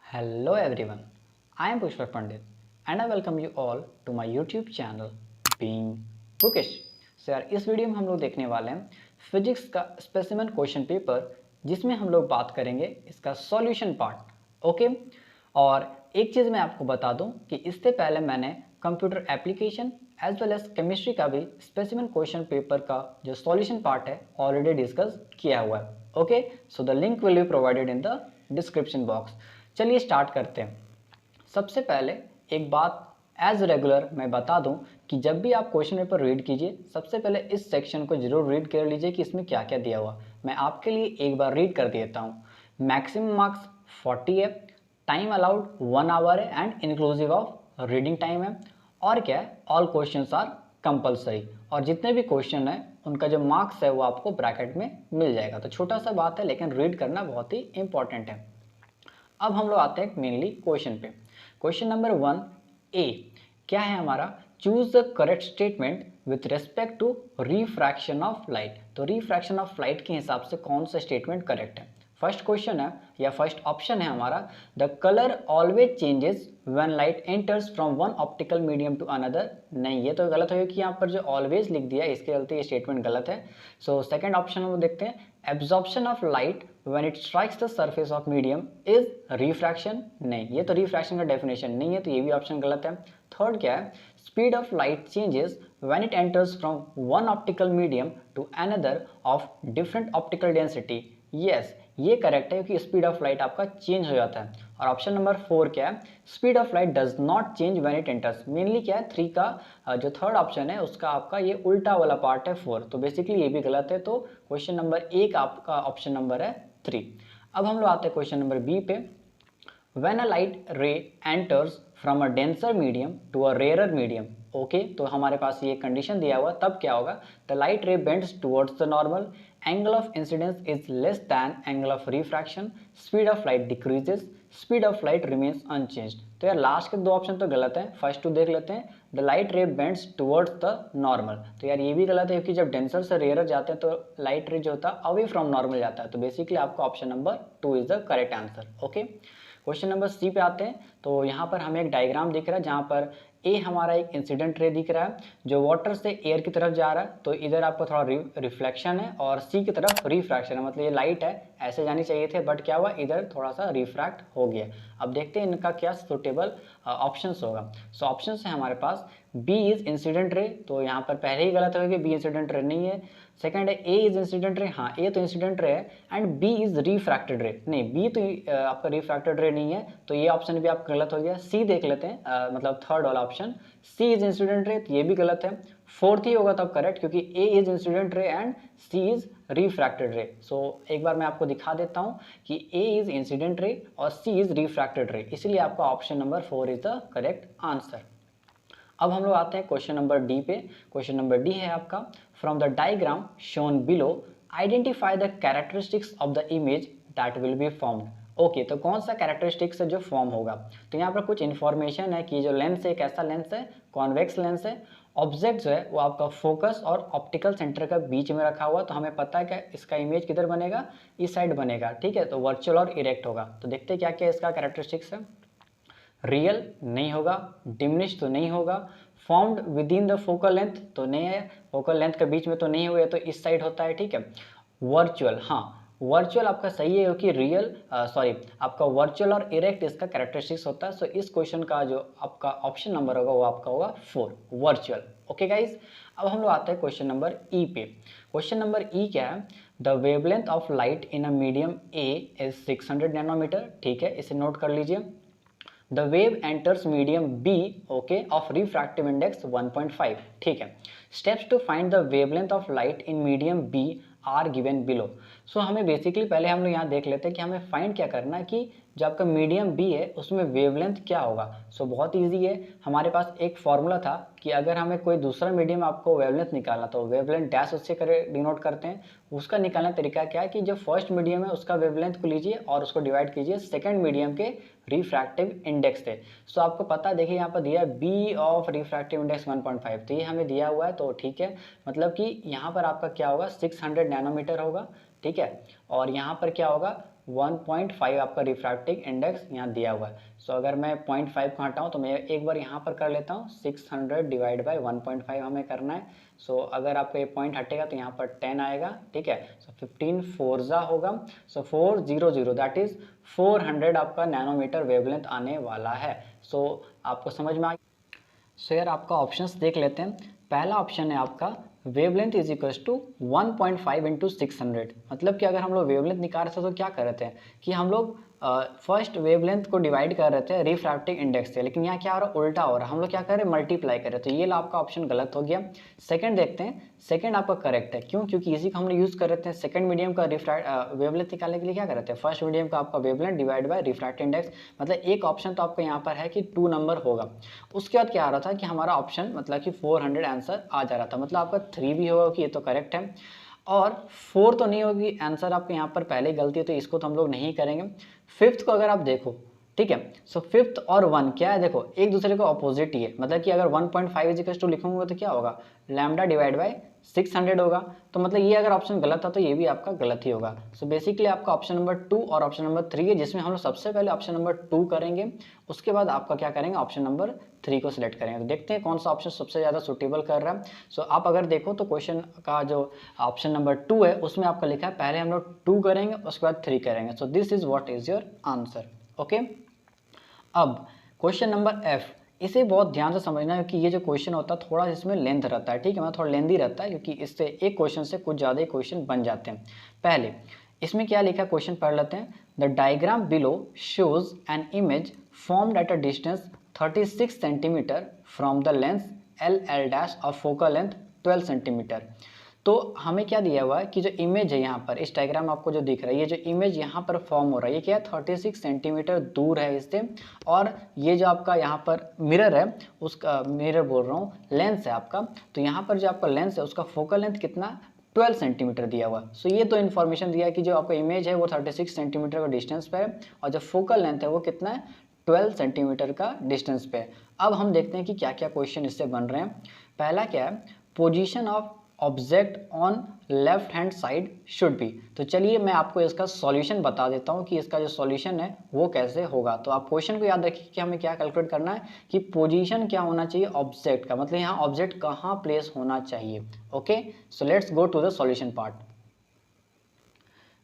Hello everyone, I am Pushpar Pandit and I welcome you all to my YouTube channel Being Bookish। यार इस video में हम लोग देखने वाले हैं फिजिक्स का स्पेसिमेन क्वेश्चन पेपर जिसमें हम लोग बात करेंगे इसका सॉल्यूशन पार्ट। ओके, और एक चीज़ मैं आपको बता दूं कि इससे पहले मैंने computer application as well as chemistry का भी स्पेसिमेन क्वेश्चन पेपर का जो सॉल्यूशन पार्ट है ऑलरेडी डिस्कस किया हुआ है। Okay, so the link will be provided in the description box. चलिए स्टार्ट करते हैं। सबसे पहले एक बात एज रेगुलर मैं बता दूं कि जब भी आप क्वेश्चन पेपर रीड कीजिए सबसे पहले इस सेक्शन को जरूर रीड कर लीजिए कि इसमें क्या क्या दिया हुआ। मैं आपके लिए एक बार रीड कर देता हूं। मैक्सिमम मार्क्स 40 है, टाइम अलाउड 1 आवर है and inclusive of reading time है, और क्या है, ऑल क्वेश्चंस आर कंपलसरी, और जितने भी क्वेश्चन है उनका जो मार्क्स है वो आपको ब्रैकेट में मिल जाएगा। तो छोटा सा बात है लेकिन रीड करना बहुत ही इंपॉर्टेंट है। अब हम लोग आते हैं मेनली क्वेश्चन पे। क्वेश्चन नंबर 1A क्या है हमारा, choose the correct statement with respect to refraction of light. तो रिफ्रैक्शन ऑफ लाइट के हिसाब से कौन सा स्टेटमेंट करेक्ट है। फर्स्ट क्वेश्चन है या फर्स्ट ऑप्शन है हमारा, the colour always changes when light enters from one optical medium to another. नहीं, ये तो गलत होगा कि यहाँ पर जो ऑलवेज लिख दिया इसके चलते ये स्टेटमेंट गलत है। सो सेकंड ऑप्शन हम देखते हैं, absorption of light when it strikes the surface of medium is refraction. नहीं, ये तो रिफ्रैक्शन का डेफिनेशन नहीं है, तो ये भी ऑप्शन गलत है। थर्ड क्या है, speed of light changes when it enters from one optical medium to another of different optical density. Yes, ये करेक्ट है क्योंकि स्पीड ऑफ लाइट आपका चेंज हो जाता है। और ऑप्शन नंबर 4 क्या है, speed of light does not change when it enters. Mainly क्या है, 3 का जो थर्ड ऑप्शन है उसका आपका ये उल्टा वाला पार्ट है 4, तो बेसिकली ये भी गलत है। तो क्वेश्चन नंबर 1 आपका ऑप्शन नंबर है 3। अब हम लोग आते हैं क्वेश्चन नंबर बी पे। When a light ray enters from a denser medium to a rarer medium, okay तो हमारे पास ये कंडीशन दिया हुआ, तब क्या होगा, the light ray bends towards the normal, angle of incidence is less than angle of refraction, speed of light decreases, speed of light remains unchanged. तो यार लास्ट के दो ऑप्शन तो गलत है। फर्स्ट टू देख लेते हैं, the light ray bends towards the normal, तो यार ये भी गलत है क्योंकि जब डेंसर से रेयर जाते हैं तो लाइट रे जो होता है अवे फ्रॉम नॉर्मल जाता है। तो बेसिकली आपका option number 2 is the correct answer. Okay, question number C पे आते हैं। तो यहाँ पर हमें एक डायग्राम दिख रहा है जहाँ पर ए हमारा एक इंसिडेंट रे दिख रहा है जो वाटर से एयर की तरफ जा रहा है, तो इधर आपको थोड़ा रिफ्लेक्शन है, और सी की तरफ रिफ्रैक्शन है, मतलब ये लाइट है ऐसे जानी चाहिए थे बट क्या हुआ, इधर थोड़ा सा रिफ्रैक्ट हो गया। अब देखते हैं इनका क्या सुटेबल ऑप्शंस होगा। सो ऑप्शंस है हमारे पास, बी इज इंसिडेंट रे, तो यहाँ पर पहले ही गलत होगा कि बी इंसिडेंट रे नहीं है। सेकंड है ए इज इंसिडेंट रे, हाँ ए तो इंसिडेंट रे है, एंड बी इज रिफ्रैक्टेड रे, नहीं बी तो आपका रिफ्रैक्टेड रे नहीं है, तो ये ऑप्शन भी आपका गलत हो गया। सी देख लेते हैं, मतलब थर्ड वाला ऑप्शन, सी इज इंसिडेंट रे, तो ये भी गलत है। फोर्थ ही होगा तब करेक्ट क्योंकि A is incident ray and C is refracted ray. So एक बार मैं आपको दिखा देता हूँ कि ए इज इंसिडेंट रे और सी इज रिफ्रैक्टेड रे, इसलिए आपका option number 4 is the correct answer. अब हम लोग आते हैं क्वेश्चन नंबर डी पे। क्वेश्चन नंबर डी है आपका, from the diagram shown below identify the characteristics of the image that will be formed. Okay, तो कौन सा कैरेक्टरिस्टिक्स है जो फॉर्म होगा। तो यहाँ पर कुछ इन्फॉर्मेशन है कि जो लेंस है कैसा लेंस है, कॉन्वेक्स लेंस है। ऑब्जेक्ट जो है वो आपका फोकस और ऑप्टिकल सेंटर का बीच में रखा हुआ, तो हमें पता है कि इसका इमेज किधर बनेगा, इस साइड बनेगा, ठीक है, तो वर्चुअल और इरेक्ट होगा। तो देखते हैं क्या क्या इसका कैरेक्टरिस्टिक्स है। रियल नहीं होगा, डिमिनिश तो नहीं होगा, formed with in the focal length तो नहीं है, फोकल लेंथ के बीच में तो नहीं हुआ, तो इस साइड होता है, ठीक है। वर्चुअल, हाँ वर्चुअल आपका सही है क्योंकि रियल सॉरी आपका वर्चुअल और इरेक्ट इसका कैरेक्टरिस्टिक्स होता है। सो इस क्वेश्चन का जो आपका ऑप्शन नंबर होगा वो आपका होगा 4 वर्चुअल। ओके गाइज, अब हम लोग आते हैं क्वेश्चन नंबर ई पे। क्वेश्चन नंबर ई क्या है, the wavelength of light in a medium A is 600 nanometre, ठीक है, इसे नोट कर लीजिए। The wave enters medium B, okay, of refractive index 1.5, ठीक है। Steps to find the wavelength of light in medium B are given below। So हमें basically पहले हम लोग यहाँ देख लेते हैं कि हमें फाइंड क्या करना है कि जो आपका मीडियम बी है उसमें वेवलेंथ क्या होगा। सो बहुत इजी है, हमारे पास एक फॉर्मूला था कि अगर हमें कोई दूसरा मीडियम आपको वेवलेंथ निकालना तो वेवलेंथ डैश उससे डिनोट करते हैं। उसका निकालने का तरीका क्या है कि जो फर्स्ट मीडियम है उसका वेवलेंथ को लीजिए और उसको डिवाइड कीजिए सेकंड मीडियम के रिफ्रैक्टिव इंडेक्स से। सो आपको पता है, देखिए यहाँ पर दिया है बी ऑफ रिफ्रैक्टिव इंडेक्स 1.5, तो ये हमें दिया हुआ है, तो ठीक है, मतलब कि यहाँ पर आपका क्या होगा 600 नैनोमीटर होगा, ठीक है, और यहाँ पर क्या होगा 1.5 आपका रिफ्रैक्टिव इंडेक्स यहाँ दिया हुआ है। सो अगर मैं 0.5 को हटाऊँ तो मैं एक बार यहाँ पर कर लेता हूँ, 600 डिवाइड बाई 1.5 हमें करना है। सो अगर आपका ये पॉइंट हटेगा तो यहाँ पर 10 आएगा, ठीक है। सो 15 फोरजा होगा, सो 400 दैट इज 400 आपका नैनोमीटर वेवलेंथ आने वाला है। सो आपको समझ में आ गया। सो यार आपका ऑप्शंस देख लेते हैं। पहला ऑप्शन है आपका wavelength is equals to 1.5 into 600। मतलब कि अगर हम लोग वेवलेंथ निकाल रहे थे तो क्या कर रहे थे कि हम लोग फर्स्ट वेवलेंथ को डिवाइड कर रहे थे रिफ्रैक्टिव इंडेक्स से, लेकिन यहाँ क्या हो रहा है, उल्टा हो रहा है। हम लोग क्या कर रहे हैं, मल्टीप्लाई कर रहे थे। तो ये आपका ऑप्शन गलत हो गया। सेकंड देखते हैं, सेकंड आपका करेक्ट है। क्यों? क्योंकि इसी को हमने यूज़ कर रहे थे सेकंड मीडियम का वेवलेंथ निकालने के लिए। क्या कर रहे थे, फर्स्ट मीडियम का आपका wavelength divide by refractive index. मतलब एक ऑप्शन तो आपका यहाँ पर है कि 2 नंबर होगा। उसके बाद क्या आ रहा था कि हमारा ऑप्शन मतलब कि 400 आंसर आ जा रहा था। मतलब आपका 3 भी होगा कि ये तो करेक्ट है, और 4 तो नहीं होगी आंसर आपके यहाँ पर पहले गलती है, तो इसको तो हम लोग नहीं करेंगे। फिफ्थ को अगर आप देखो, ठीक है, सो फिफ्थ और 1 क्या है, देखो एक दूसरे को अपोजिट ही है। मतलब कि अगर 1.5 इज टू लिखूंगा तो क्या होगा, लैम्डा डिवाइड बाय 600 होगा। तो मतलब ये अगर ऑप्शन गलत था तो ये भी आपका गलत ही होगा। सो बेसिकली आपका ऑप्शन नंबर 2 और ऑप्शन नंबर 3 है, जिसमें हम लोग सबसे पहले ऑप्शन नंबर 2 करेंगे, उसके बाद आपका क्या करेंगे, ऑप्शन नंबर 3 को सिलेक्ट करेंगे। तो देखते हैं कौन सा ऑप्शन सबसे ज़्यादा सुटेबल कर रहा है। सो आप अगर देखो तो क्वेश्चन का जो ऑप्शन नंबर 2 है उसमें आपका लिखा है पहले हम लोग 2 करेंगे उसके बाद 3 करेंगे। सो this is what is your answer. Okay, अब क्वेश्चन नंबर एफ, इसे बहुत ध्यान से समझना है क्योंकि ये जो क्वेश्चन होता है थोड़ा इसमें लेंथ रहता है, ठीक है, मतलब थोड़ा लेंदी रहता है, क्योंकि इससे एक क्वेश्चन से कुछ ज़्यादा ही क्वेश्चन बन जाते हैं। पहले इसमें क्या लिखा है, क्वेश्चन पढ़ लेते हैं। The diagram below shows an image formed at a distance 36 centimetre from the lens L L dash of focal length 12 centimetre. तो हमें क्या दिया हुआ है कि जो इमेज है यहाँ पर, इस डायग्राम आपको जो दिख रहा है, ये जो इमेज यहाँ पर फॉर्म हो रहा है ये क्या है, 36 सेंटीमीटर दूर है इससे। और ये जो आपका यहाँ पर मिरर है, उसका मिरर बोल रहा हूँ, लेंस है आपका, तो यहाँ पर जो आपका लेंस है उसका फोकल लेंथ कितना, 12 सेंटीमीटर दिया हुआ। सो ये तो इन्फॉर्मेशन दिया है कि जो आपका इमेज है वो 36 सेंटीमीटर का डिस्टेंस पे है, और जो फोकल लेंथ है वो कितना है, 12 सेंटीमीटर का डिस्टेंस पे है। अब हम देखते हैं कि क्या क्या क्वेश्चन इससे बन रहे हैं। पहला क्या है, position of object on left hand side should be. तो चलिए मैं आपको इसका सॉल्यूशन बता देता हूँ कि इसका जो सॉल्यूशन है वो कैसे होगा। तो आप क्वेश्चन को याद रखिए कि हमें क्या कैलकुलेट करना है कि पोजीशन क्या होना चाहिए ऑब्जेक्ट का, मतलब यहाँ ऑब्जेक्ट कहाँ प्लेस होना चाहिए। Okay, so let's go to the solution part.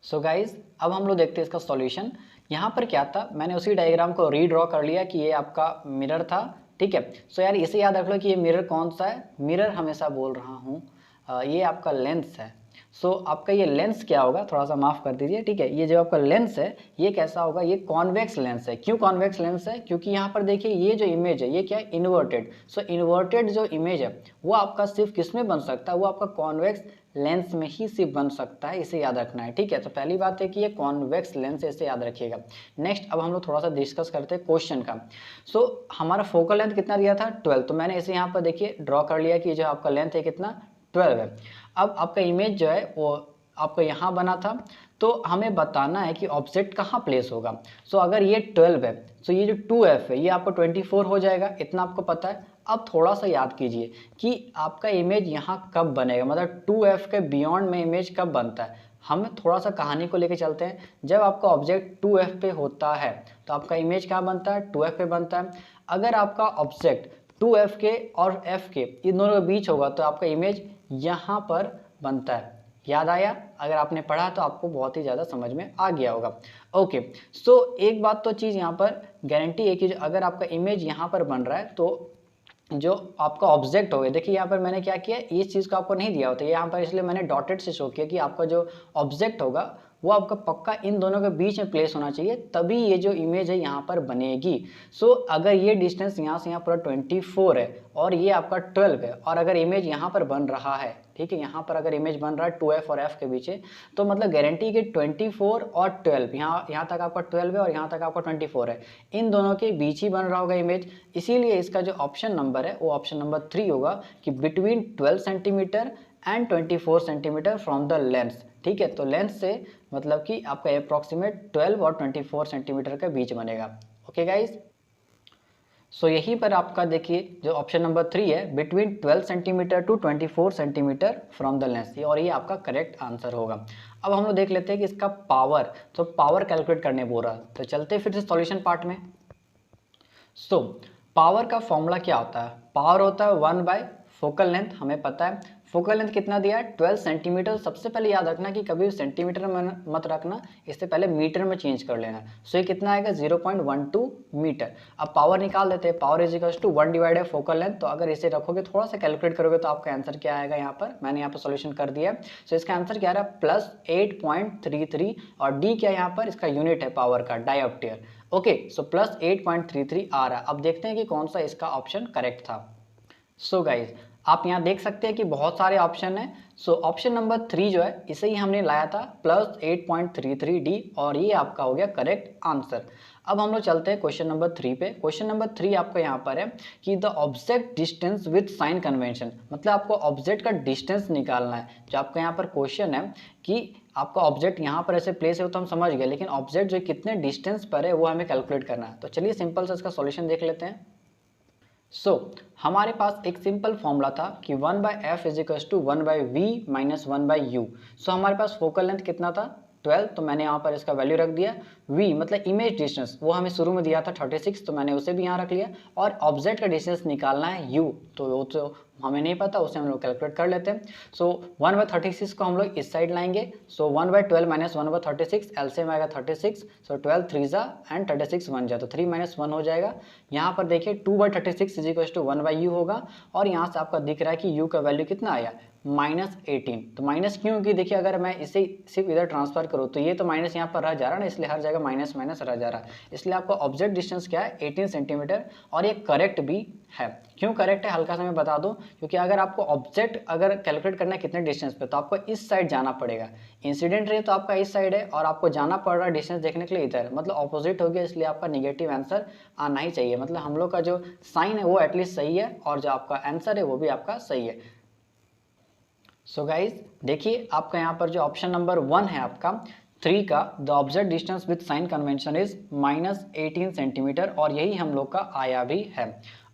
So guys अब हम लोग देखते हैं इसका सॉल्यूशन। यहाँ पर क्या था, मैंने उसी डायग्राम को रीड्रॉ कर लिया कि ये आपका मिरर था, ठीक है। सो यार इसे याद रख लो कि ये मिरर कौन सा है, मिरर हमेशा बोल रहा हूँ, ये आपका लेंस है। सो आपका ये लेंस क्या होगा, थोड़ा सा माफ़ कर दीजिए, ठीक है, ये जो आपका लेंस है ये कैसा होगा, ये कॉन्वेक्स लेंस है। क्यों कॉन्वेक्स लेंस है, क्योंकि यहाँ पर देखिए ये जो इमेज है ये क्या है, इन्वर्टेड। सो इन्वर्टेड जो इमेज है वो आपका सिर्फ किस में बन सकता है, वो आपका कॉन्वेक्स लेंस में ही सिर्फ बन सकता है, इसे याद रखना है, ठीक है। तो पहली बात है कि ये कॉन्वेक्स लेंस है, इसे याद रखिएगा। नेक्स्ट अब हम लोग थोड़ा सा डिस्कस करते हैं क्वेश्चन का। सो हमारा फोकल लेंथ कितना दिया था, 12, तो मैंने इसे यहाँ पर देखिए ड्रॉ कर लिया कि जो आपका लेंथ है कितना, 12 है। अब आपका इमेज जो है वो आपका यहाँ बना था, तो हमें बताना है कि ऑब्जेक्ट कहाँ प्लेस होगा। सो अगर ये 12 है तो ये जो 2f है ये आपको 24 हो जाएगा, इतना आपको पता है। अब थोड़ा सा याद कीजिए कि आपका इमेज यहाँ कब बनेगा, मतलब 2f के बियॉन्ड में इमेज कब बनता है। हम थोड़ा सा कहानी को लेके चलते हैं। जब आपका ऑब्जेक्ट 2f पे होता है तो आपका इमेज कहाँ बनता है, 2f पे बनता है। अगर आपका ऑब्जेक्ट 2f के और f के इन दोनों के बीच होगा तो आपका इमेज यहाँ पर बनता है। याद आया, अगर आपने पढ़ा तो आपको बहुत ही ज़्यादा समझ में आ गया होगा। ओके, सो एक बात तो चीज़ यहाँ पर गारंटी है कि अगर आपका इमेज यहाँ पर बन रहा है तो जो आपका ऑब्जेक्ट होगा, देखिए यहाँ पर मैंने क्या किया, इस चीज़ को आपको नहीं दिया होता यहाँ पर, इसलिए मैंने डॉटेड से शो किया कि आपका जो ऑब्जेक्ट होगा वो आपका पक्का इन दोनों के बीच में प्लेस होना चाहिए, तभी ये जो इमेज है यहाँ पर बनेगी। सो अगर ये डिस्टेंस यहाँ से यहाँ पूरा 24 है और ये आपका 12 है, और अगर इमेज यहाँ पर बन रहा है, ठीक है, यहाँ पर अगर इमेज बन रहा है 2f और f के बीच, तो मतलब गारंटी कि 24 और 12, यहाँ तक आपका 12 है और यहाँ तक आपका 24 है, इन दोनों के बीच ही बन रहा होगा इमेज। इसीलिए इसका जो ऑप्शन नंबर है वो ऑप्शन नंबर 3 होगा कि between 12 centimetre and 24 centimetre from the lens, ठीक है। तो लेंस से मतलब कि आपका अप्रॉक्सीमेट 12 और 24 सेंटीमीटर के बीच बनेगा। ओके गाइज, सो यहीं पर आपका देखिए जो ऑप्शन नंबर 3 है, between 12 centimetre to 24 centimetre from the lens, और ये आपका करेक्ट आंसर होगा। अब हम लोग देख लेते हैं कि इसका पावर, तो पावर कैलकुलेट करने बोल रहा है, तो चलते फिर से सॉल्यूशन पार्ट में। सो पावर का फॉर्मूला क्या होता है, पावर होता है 1 बाय फोकल लेंथ, हमें पता है फोकल लेंथ कितना दिया है 12 सेंटीमीटर। सबसे पहले याद रखना कि कभी सेंटीमीटर में मत रखना, इससे पहले मीटर में चेंज कर लेना। सो ये कितना आएगा 0.12 मीटर। अब पावर निकाल देते हैं, power is equals to 1 divide by focal length, तो अगर इसे रखोगे थोड़ा सा कैलकुलेट करोगे तो आपका आंसर क्या आएगा, यहाँ पर मैंने यहाँ पर सोल्यूशन कर दिया है। सो इसका आंसर क्या आ रहा है प्लस 8.33, और डी क्या यहाँ पर इसका यूनिट है पावर का, डायोप्टियर। ओके, सो प्लस 8.33 आ रहा है। अब देखते हैं कि कौन सा इसका ऑप्शन करेक्ट था। सो गाइज आप यहाँ देख सकते हैं कि बहुत सारे ऑप्शन हैं। सो ऑप्शन नंबर 3 जो है इसे ही हमने लाया था प्लस 8.33 डी, और ये आपका हो गया करेक्ट आंसर। अब हम लोग चलते हैं क्वेश्चन नंबर 3 पे। क्वेश्चन नंबर 3 आपका यहाँ पर है कि the object distance with sign convention, मतलब आपको ऑब्जेक्ट का डिस्टेंस निकालना है। जो आपका यहाँ पर क्वेश्चन है कि आपका ऑब्जेक्ट यहाँ पर ऐसे प्लेस है, तो हम समझ गए, लेकिन ऑब्जेक्ट जो कितने डिस्टेंस पर है वो हमें कैलकुलेट करना है। तो चलिए सिंपल से इसका सॉल्यूशन देख लेते हैं। हमारे पास एक सिंपल फॉर्मूला था कि 1 by f is equals to 1 by v minus 1 by u. हमारे पास फोकल लेंथ कितना था 12, तो मैंने यहाँ पर इसका वैल्यू रख दिया। v मतलब इमेज डिस्टेंस, वो हमें शुरू में दिया था 36, तो मैंने उसे भी यहाँ रख लिया। और ऑब्जेक्ट का डिस्टेंस निकालना है u, तो वो तो हमें नहीं पता, उसे हम लोग कैलकुलेट कर लेते हैं। 1/36 को हम लोग इस साइड लाएंगे। 1/12 माइनस 1/36, एलसीएम आएगा 36। 12 3 जा एंड 36 1 जा, तो 3 - 1 हो जाएगा। यहाँ पर देखिए 2/36 is equal to 1 by u होगा, और यहाँ से आपका दिख रहा है कि u का वैल्यू कितना आया -18। तो माइनस क्यों, कि देखिए अगर मैं इसे सिर्फ इधर ट्रांसफर करूँ तो ये तो माइनस यहाँ पर रह जा रहा है ना, इसलिए हर जगह माइनस माइनस रह जा रहा है। इसलिए आपका ऑब्जेक्ट डिस्टेंस क्या है 18 सेंटीमीटर, और ये करेक्ट भी है। क्यों करेक्ट है हल्का सा मैं बता दूं, क्योंकि अगर आपको ऑब्जेक्ट अगर कैलकुलेट करना है कितने डिस्टेंस पे, तो आपको इस साइड जाना पड़ेगा। इंसिडेंट रे तो आपका इस साइड है, और आपको जाना पड़ रहा है डिस्टेंस देखने के लिए इधर, मतलब ऑपोजिट हो गया, इसलिए आपका निगेटिव आंसर आना ही चाहिए। मतलब हम लोग का जो साइन है वो एटलीस्ट सही है, और जो आपका आंसर है वो भी आपका सही है। सो गाइज देखिए आपका यहाँ पर जो ऑप्शन नंबर 1 है आपका 3 का, the object distance with sign convention is -18 centimetre, और यही हम लोग का आया भी है।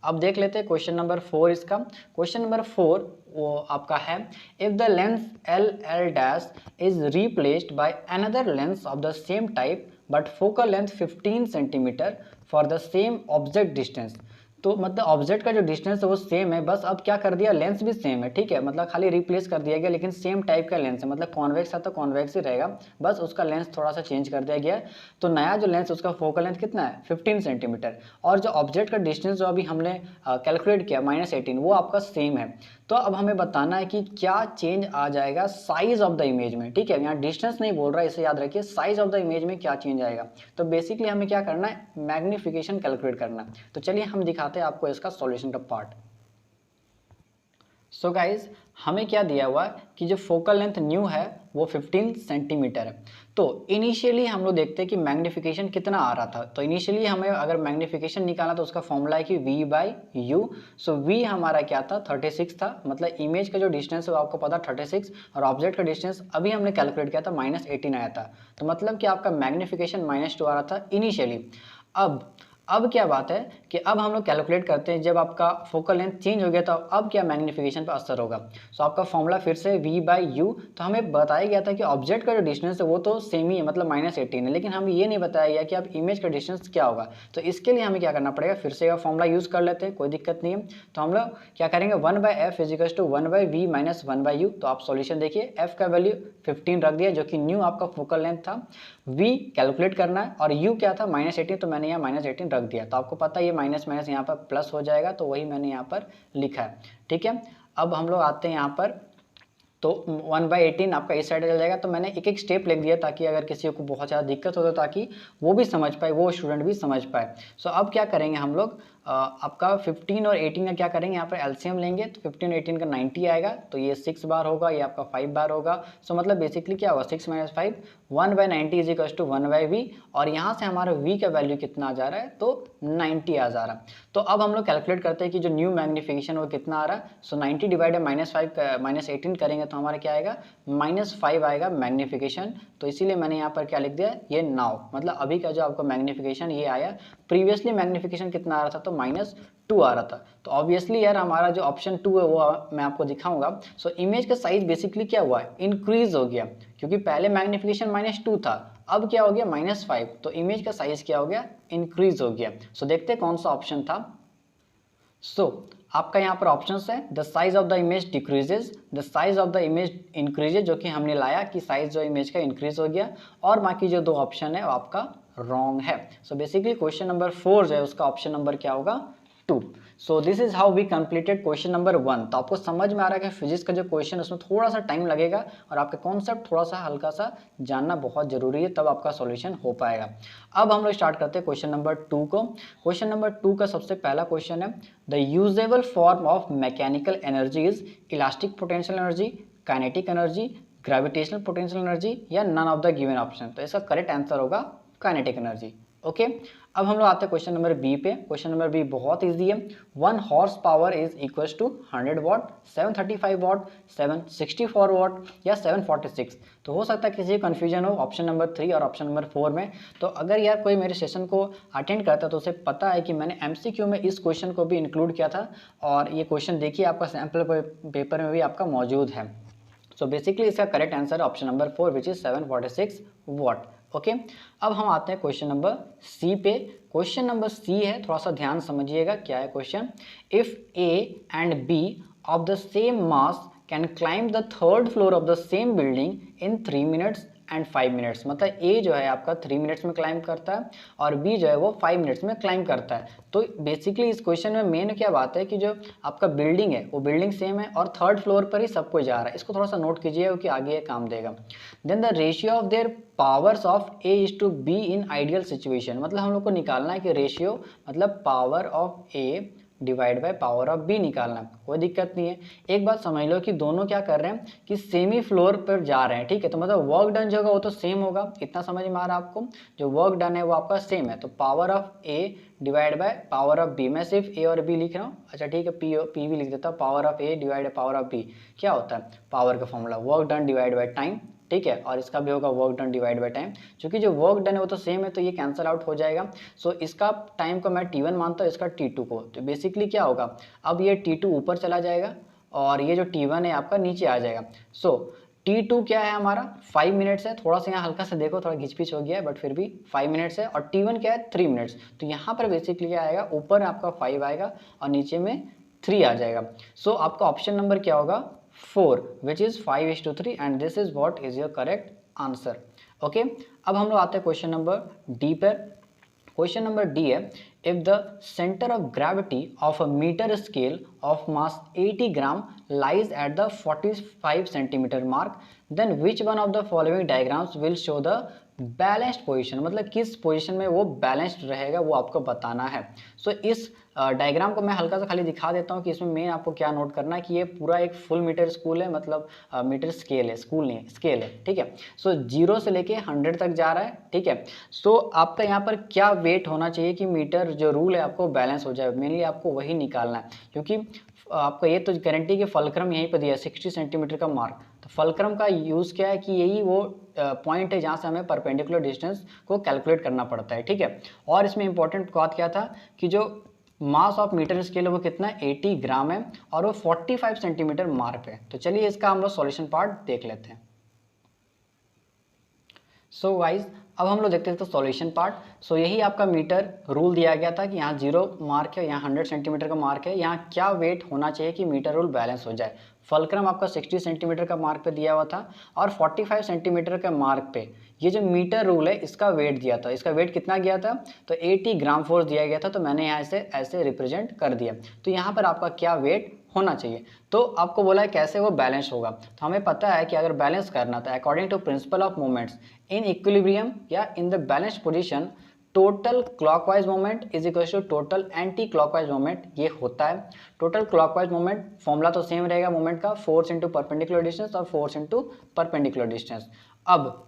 अब देख लेते हैं क्वेश्चन नंबर 4 इसका। क्वेश्चन नंबर 4 वो आपका है, if the lens LL' is replaced by another lens of the same type but focal length 15 centimetre for the same object distance. तो मतलब ऑब्जेक्ट का जो डिस्टेंस है वो सेम है, बस अब क्या कर दिया लेंस भी सेम है, ठीक है, मतलब खाली रिप्लेस कर दिया गया, लेकिन सेम टाइप का लेंस है, मतलब कॉन्वेक्स है तो कॉन्वेक्स ही रहेगा, बस उसका लेंस थोड़ा सा चेंज कर दिया गया है। तो नया जो लेंस उसका फोकल लेंथ कितना है 15 सेंटीमीटर, और जो ऑब्जेक्ट का डिस्टेंस जो अभी हमने कैलकुलेट किया -18 वो आपका सेम है। तो अब हमें बताना है कि क्या चेंज आ जाएगा साइज ऑफ द इमेज में, ठीक है, यहाँ डिस्टेंस नहीं बोल रहा है, इसे याद रखिए, साइज ऑफ द इमेज में क्या चेंज आएगा। तो बेसिकली हमें क्या करना है मैग्नीफिकेशन कैलकुलेट करना है। तो चलिए हम दिखाते हैं आपको इसका सॉल्यूशन का पार्ट। सो गाइज हमें क्या दिया हुआ है कि जो फोकल लेंथ न्यू है वो 15 सेंटीमीटर है। तो इनिशियली हम लोग देखते हैं कि मैग्नीफिकेशन कितना आ रहा था। तो इनिशियली हमें अगर मैग्नीफिकेशन निकालना तो उसका फॉर्मूला है कि v/u। सो v हमारा क्या था 36 था, मतलब इमेज का जो डिस्टेंस है वो आपको पता 36, और ऑब्जेक्ट का डिस्टेंस अभी हमने कैलकुलेट किया था -18 आया था। तो मतलब कि आपका मैग्नीफिकेशन -2 आ रहा था इनिशियली। अब क्या बात है कि अब हम लोग कैलकुलेट करते हैं, जब आपका फोकल लेंथ चेंज हो गया तो अब क्या मैग्नीफिकेशन पर असर होगा। सो आपका फॉर्मूला फिर से v/u। तो हमें बताया गया था कि ऑब्जेक्ट का जो डिस्टेंस है वो तो सेम ही है, मतलब -18 है, लेकिन हमें ये नहीं बताया गया कि अब इमेज का डिस्टेंस क्या होगा। तो इसके लिए हमें क्या करना पड़ेगा, फिर से फॉर्मूला यूज़ कर लेते हैं, कोई दिक्कत नहीं है। तो हम लोग क्या करेंगे 1/f is equal to 1/v minus 1/u। तो आप सॉल्यूशन देखिए, f का वैल्यू 15 रख दिया जो कि न्यू आपका फोकल लेंथ था, v कैलकुलेट करना है, और u क्या था -18, तो मैंने यहाँ -18 रख दिया। तो आपको पता है ये माइनस माइनस यहाँ पर प्लस हो जाएगा, तो वही मैंने यहाँ पर लिखा है, ठीक है। अब हम लोग आते हैं यहाँ पर, तो 1/18 आपका इस साइड चल जाएगा। तो मैंने एक एक स्टेप लिख दिया ताकि अगर किसी को बहुत ज़्यादा दिक्कत हो तो ताकि वो भी समझ पाए, वो स्टूडेंट भी समझ पाए। सो अब क्या करेंगे हम लोग, आपका 15 और 18 का क्या करेंगे, यहाँ पर एलसीएम लेंगे, तो 15 और 18 का 90 आएगा, तो ये 6 बार होगा, ये आपका 5 बार होगा। सो मतलब बेसिकली क्या होगा 6 - 5 1/90 इज इक्वल टू 1/v, और यहाँ से हमारा v का वैल्यू कितना आ जा रहा है तो 90 आ जा रहा है। तो अब हम लोग कैलकुलेट करते हैं कि जो न्यू मैग्नीफिकेशन वो कितना आ रहा है। सो 90 डिवाइड -5 -18 करेंगे तो हमारा क्या आएगा -5 आएगा मैग्नीफिकेशन। तो इसीलिए मैंने यहाँ पर क्या लिख दिया, ये नाउ, मतलब अभी का जो आपका मैग्नीफिकेशन ये आया, प्रीवियसली मैग्नीफिकेशन कितना आ रहा था, तो -2 आ रहा था। तो ऑब्वियसली यार हमारा जो ऑप्शन 2 है वो मैं आपको दिखाऊंगा। सो इमेज का साइज बेसिकली क्या हुआ है, इंक्रीज हो गया, क्योंकि पहले मैग्नीफिकेशन -2 था, अब क्या हो गया -5, तो इमेज का साइज क्या हो गया, इंक्रीज हो गया। सो देखते हैं कौन सा ऑप्शन था। आपका यहाँ पर ऑप्शंस है, the size of the image decreases, the size of the image increases, जो कि हमने लाया कि साइज जो इमेज का इंक्रीज हो गया, और बाकी जो 2 ऑप्शन है वो आपका रॉन्ग है। सो बेसिकली क्वेश्चन नंबर 4 जो है उसका ऑप्शन नंबर क्या होगा, 2। So this is how we completed question number 1। तो आपको समझ में आ रहा है कि फिजिक्स का जो क्वेश्चन है उसमें थोड़ा सा टाइम लगेगा और आपका कॉन्सेप्ट थोड़ा सा हल्का सा जानना बहुत जरूरी है, तब आपका सॉल्यूशन हो पाएगा। अब हम लोग स्टार्ट करते हैं क्वेश्चन नंबर 2 को। क्वेश्चन नंबर 2 का सबसे पहला क्वेश्चन है, the usable form of mechanical energy is elastic potential energy, kinetic energy, gravitational potential energy, या none of the given option. तो इसका करेक्ट आंसर होगा काइनेटिक एनर्जी। ओके, अब हम लोग आते हैं क्वेश्चन नंबर बी पे। क्वेश्चन नंबर बी बहुत इजी है। 1 horse power is equals to 100 watt, 735 watt, 764 watt या 746। तो हो सकता है किसी कंफ्यूजन हो ऑप्शन नंबर 3 और ऑप्शन नंबर 4 में। तो अगर यार कोई मेरे सेशन को अटेंड करता है तो उसे पता है कि मैंने MCQ में इस क्वेश्चन को भी इंक्लूड किया था, और ये क्वेश्चन देखिए आपका सैम्पल पेपर में भी आपका मौजूद है। सो बेसिकली इसका करेक्ट आंसर है option number 4 which is 746 watt. Okay, अब हम आते हैं क्वेश्चन नंबर सी पे। क्वेश्चन नंबर सी है, थोड़ा सा ध्यान समझिएगा क्या है question. If A and B of the same mass can climb the 3rd floor of the same building in 3 minutes and 5 minutes, मतलब ए जो है आपका 3 मिनट्स में क्लाइंब करता है और बी जो है वो 5 मिनट्स में क्लाइंब करता है। तो बेसिकली इस क्वेश्चन में मेन क्या बात है कि जो आपका बिल्डिंग है वो बिल्डिंग सेम है और 3rd फ्लोर पर ही सब कोई जा रहा है। इसको थोड़ा सा नोट कीजिए क्योंकि आगे ये काम देगा। Then the ratio of their powers of A is to be in ideal situation, मतलब हम लोग को निकालना है कि रेशियो मतलब power of A divide by power of B निकालना है। कोई दिक्कत नहीं है। एक बात समझ लो कि दोनों क्या कर रहे हैं कि सेमी फ्लोर पर जा रहे हैं, ठीक है। तो मतलब वर्क डन जो होगा वो तो सेम होगा, इतना समझ में आ रहा है आपको। जो वर्क डन है वो आपका सेम है, तो power of A divide by power of B. मैं सिर्फ ए और बी लिख रहा हूँ, अच्छा ठीक है, पी भी लिख देता हूँ। Power of A divide by power of B क्या होता है, पावर का formula work done divide by time, ठीक है। और इसका भी होगा work done divide by time, क्योंकि जो वर्क डन है वो तो सेम है तो ये कैंसिल आउट हो जाएगा। सो इसका टाइम को मैं T1 मानता हूँ, इसका T2 को। तो बेसिकली क्या होगा, अब ये T2 ऊपर चला जाएगा और ये जो T1 है आपका नीचे आ जाएगा। सो T2 क्या है हमारा 5 मिनट्स है, थोड़ा सा यहाँ हल्का सा देखो थोड़ा घिचपिच हो गया है बट फिर भी 5 मिनट्स है, और T1 क्या है 3 मिनट्स। तो यहाँ पर बेसिकली क्या आएगा, ऊपर आपका 5 आएगा और नीचे में 3 आ जाएगा। सो आपका ऑप्शन नंबर क्या होगा 4 which is 5:3 and this is what is your correct answer। Okay, अब हम लोग आते हैं क्वेश्चन नंबर डी पर। क्वेश्चन नंबर डी है, if the centre of gravity of a metre scale of mass 80 gram lies at the 45 centimetre mark, then which one of the following diagrams will show the balanced position, मतलब किस position में वो balanced रहेगा वो आपको बताना है। सो इस डायग्राम को मैं हल्का सा खाली दिखा देता हूँ कि इसमें मेन आपको क्या नोट करना है कि ये पूरा एक फुल मीटर स्कूल है, मतलब मीटर स्केल है, स्कूल नहीं है, स्केल है, ठीक है। सो 0 से लेके 100 तक जा रहा है, ठीक है। सो आपका यहाँ पर क्या वेट होना चाहिए कि मीटर जो रूल है आपको बैलेंस हो जाए, मेनली आपको वही निकालना है, क्योंकि आपका ये तो गारंटी कि फलक्रम यहीं पर दिया है 60 सेंटीमीटर का मार्क। तो फलक्रम का यूज़ क्या है कि यही वो पॉइंट है जहाँ से हमें परपेंडिकुलर डिस्टेंस को कैलकुलेट करना पड़ता है, ठीक है। और इसमें इंपॉर्टेंट बात क्या था कि जो मास ऑफ मीटर स्केल है वो कितना है 80 ग्राम है और वो 45 सेंटीमीटर मार्क है। तो चलिए इसका हम लोग सॉल्यूशन पार्ट देख लेते हैं। सो गाइस अब हम लोग देखते हैं तो सॉल्यूशन पार्ट। सो यही आपका मीटर रूल दिया गया था कि यहाँ 0 मार्क है, यहाँ 100 सेंटीमीटर का मार्क है, यहाँ क्या वेट होना चाहिए कि मीटर रूल बैलेंस हो जाए। फलक्रम आपका 60 सेंटीमीटर का मार्क पे दिया हुआ था और 45 सेंटीमीटर के मार्क पे ये जो मीटर रूल है इसका वेट दिया था। इसका वेट कितना गया था, तो 80 ग्राम फोर्स दिया गया था, तो मैंने यहाँ से ऐसे रिप्रेजेंट कर दिया। तो यहाँ पर आपका क्या वेट होना चाहिए, तो आपको बोला है कैसे वो बैलेंस होगा। तो हमें पता है कि अगर बैलेंस करना था according to principle of moments in equilibrium या in the balanced position, total clockwise moment is equal to total anti clockwise moment ये होता है। टोटल क्लॉकवाइज मोमेंट फॉर्मूला तो सेम रहेगा मोमेंट का, फोर्स इंटू परपेंडिकुलर डिस्टेंस और force into perpendicular distance. अब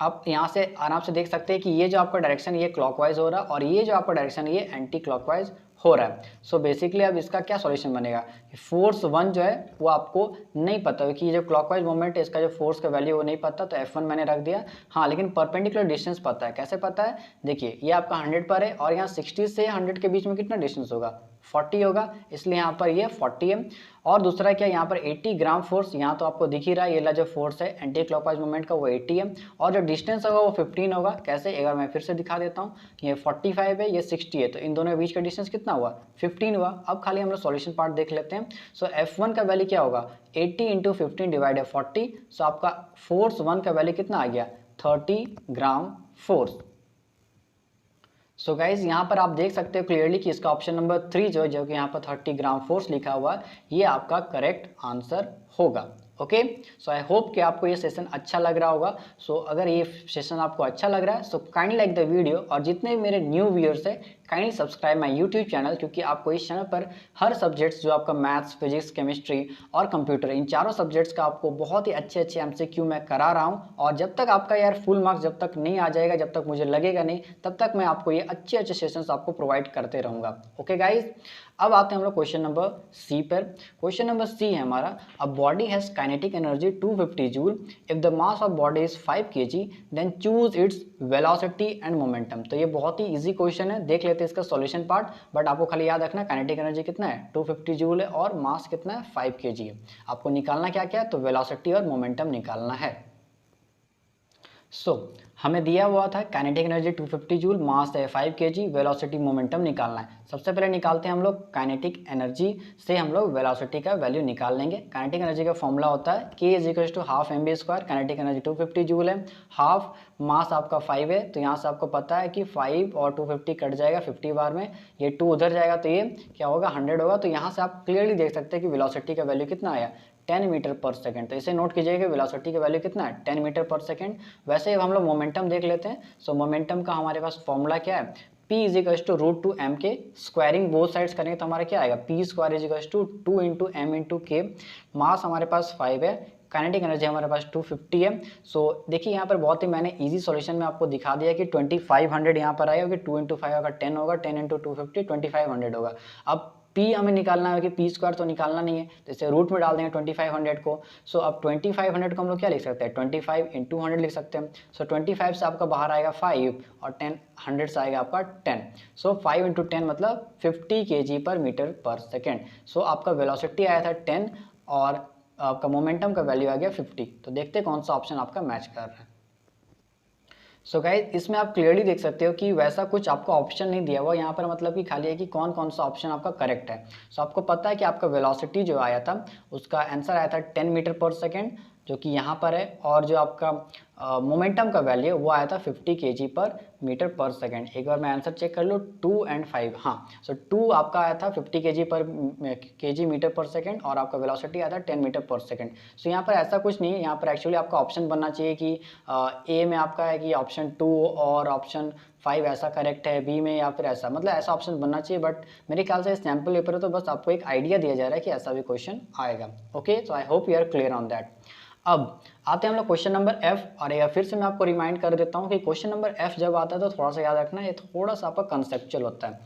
आप यहाँ से आराम से देख सकते हैं कि ये जो आपका डायरेक्शन ये क्लॉकवाइज हो रहा है और ये जो आपका डायरेक्शन ये एंटी क्लॉकवाइज हो रहा है। सो बेसिकली अब इसका क्या सॉल्यूशन बनेगा, फोर्स 1 जो है वो आपको नहीं पता कि जो क्लॉकवाइज मोमेंट है इसका जो फोर्स का वैल्यू वो नहीं पता, तो F1 मैंने रख दिया। हाँ, लेकिन परपेंडिकुलर डिस्टेंस पता है। कैसे पता है, देखिए ये आपका 100 पर है और यहाँ 60 से 100 के बीच में कितना डिस्टेंस होगा, 40 होगा, इसलिए यहाँ पर ये 40 है। और दूसरा क्या, यहाँ पर 80 ग्राम फोर्स, यहाँ तो आपको दिख ही रहा है, ये ला जो फोर्स है एंटी क्लॉकवाइज मूवमेंट का वो 80 है, और जो डिस्टेंस होगा वो 15 होगा। कैसे, एक बार मैं फिर से दिखा देता हूँ, ये 45 है, ये 60 है, तो इन दोनों के बीच का डिस्टेंस कितना हुआ, 15 हुआ। अब खाली हम लोग सॉल्यूशन पार्ट देख लेते हैं। सो F1 का वैल्यू क्या होगा, 80 इंटू 15 डिवाइड 40। सो आपका फोर्स 1 का वैल्यू कितना आ गया, 30 ग्राम फोर्स। सो गाइज यहाँ पर आप देख सकते हो क्लियरली कि इसका ऑप्शन नंबर 3 जो कि यहाँ पर 30 ग्राम फोर्स लिखा हुआ है, ये आपका करेक्ट आंसर होगा। ओके, सो आई होप कि आपको ये सेशन अच्छा लग रहा होगा। सो अगर ये सेशन आपको अच्छा लग रहा है so kindly like the video, और जितने भी मेरे न्यू व्यूअर्स है kindly subscribe my YouTube channel, क्योंकि आपको इस चैनल पर हर सब्जेक्ट्स जो आपका मैथ्स, फिजिक्स, केमिस्ट्री और कंप्यूटर, इन चारों सब्जेक्ट्स का आपको बहुत ही अच्छे MCQ मैं करा रहा हूँ। और जब तक आपका यार फुल मार्क्स जब तक नहीं आ जाएगा, जब तक मुझे लगेगा नहीं, तब तक मैं आपको ये अच्छे सेशंस आपको प्रोवाइड करते रहूँगा। ओके गाइज, अब आते हैं हम लोग क्वेश्चन नंबर सी पर। क्वेश्चन नंबर सी है हमारा, a body has kinetic energy 250 joule if the mass of body is 5 kg, then choose its velocity and momentum. तो ये बहुत ही इजी क्वेश्चन है, देख लेते हैं इसका सॉल्यूशन पार्ट। बट आपको खाली याद रखना काइनेटिक एनर्जी कितना है, 250 जूल है, और मास कितना है, 5 kg है। आपको निकालना क्या क्या है, तो वेलोसिटी और मोमेंटम निकालना है। हमें दिया हुआ था काइनेटिक एनर्जी 250 जूल, मास है 5 kg, वेलोसिटी मोमेंटम निकालना है। सबसे पहले निकालते हैं हम लोग काइनेटिक एनर्जी से, हम लोग वेलोसिटी का वैल्यू निकाल लेंगे। काइनेटिक एनर्जी का फॉर्मूला होता है K = ½ mv²। Kinetic energy 250 joule है, हाफ मास आपका 5 है, तो यहाँ से आपको पता है कि 5 और 250 कट जाएगा 50 बार में, ये 2 उधर जाएगा तो ये क्या होगा, 100 होगा। तो यहाँ से आप क्लियरली देख सकते हैं कि वेलोसिटी का वैल्यू कितना आया, 10 मीटर पर सेकेंड। तो इसे नोट कीजिएगा, वेलोसिटी का वैल्यू कितना है, 10 मीटर पर सेकेंड। वैसे अब हम लोग मोमेंटम देख लेते हैं। सो मोमेंटम का हमारे पास फॉर्मूला क्या है, P = √2m के, स्क्वायरिंग बोथ साइड्स करेंगे तो हमारा क्या आएगा, P² = 2 × m × k। मास हमारे पास 5 है, काइनेटिक एनर्जी हमारे पास 250 है। सो देखिए यहाँ पर बहुत ही मैंने इजी सॉल्यूशन में आपको दिखा दिया कि 2500 यहाँ पर आएगा, कि 2 × 5 होगा 10 होगा, 10 × 250 2500 होगा। अब P हमें निकालना है कि P² तो निकालना नहीं है, तो इसे रूट में डाल देंगे 2500 को। सो अब 2500 को हम लोग क्या लिख सकते हैं, 25 × 100 लिख सकते हैं। सो 25 से आपका बाहर आएगा 5 और 10 100 से आएगा आपका 10। सो 5 × 10 मतलब 50 kg/m/s। सो आपका वेलोसिटी आया था 10 और आपका मोमेंटम का वैल्यू आ गया 50। तो देखते हैं कौन सा ऑप्शन आपका मैच कर रहा है। सो गाइज इसमें आप क्लियरली देख सकते हो कि वैसा कुछ आपको ऑप्शन नहीं दिया हुआ यहाँ पर, मतलब कि खाली है कि कौन कौन सा ऑप्शन आपका करेक्ट है। सो आपको पता है कि आपका वेलोसिटी जो आया था उसका आंसर आया था 10 मीटर पर सेकेंड, जो कि यहाँ पर है, और जो आपका मोमेंटम का वैल्यू वो आया था 50 kg/m/s। एक बार मैं आंसर चेक कर लूँ, 2 और 5, हाँ। सो 2 आपका आया था 50 kg/m/s, और आपका वेलोसिटी आया था 10 मीटर पर सेकेंड। सो यहाँ पर ऐसा कुछ नहीं है, यहाँ पर एक्चुअली आपका ऑप्शन बनना चाहिए कि ए में आपका है कि ऑप्शन 2 और ऑप्शन 5 ऐसा करेक्ट है, बी में या फिर ऐसा, मतलब ऐसा ऑप्शन बनना चाहिए। बट मेरे ख्याल से सैम्पल पेपर है तो बस आपको एक आइडिया दिया जा रहा है कि ऐसा भी क्वेश्चन आएगा। Okay, so I hope you are clear on that. अब आते हैं हम लोग क्वेश्चन नंबर F, और एक फिर से मैं आपको रिमाइंड कर देता हूँ कि क्वेश्चन नंबर F जब आता है तो थोड़ा सा याद रखना, ये थोड़ा सा आपका कंसेप्चुअल होता है।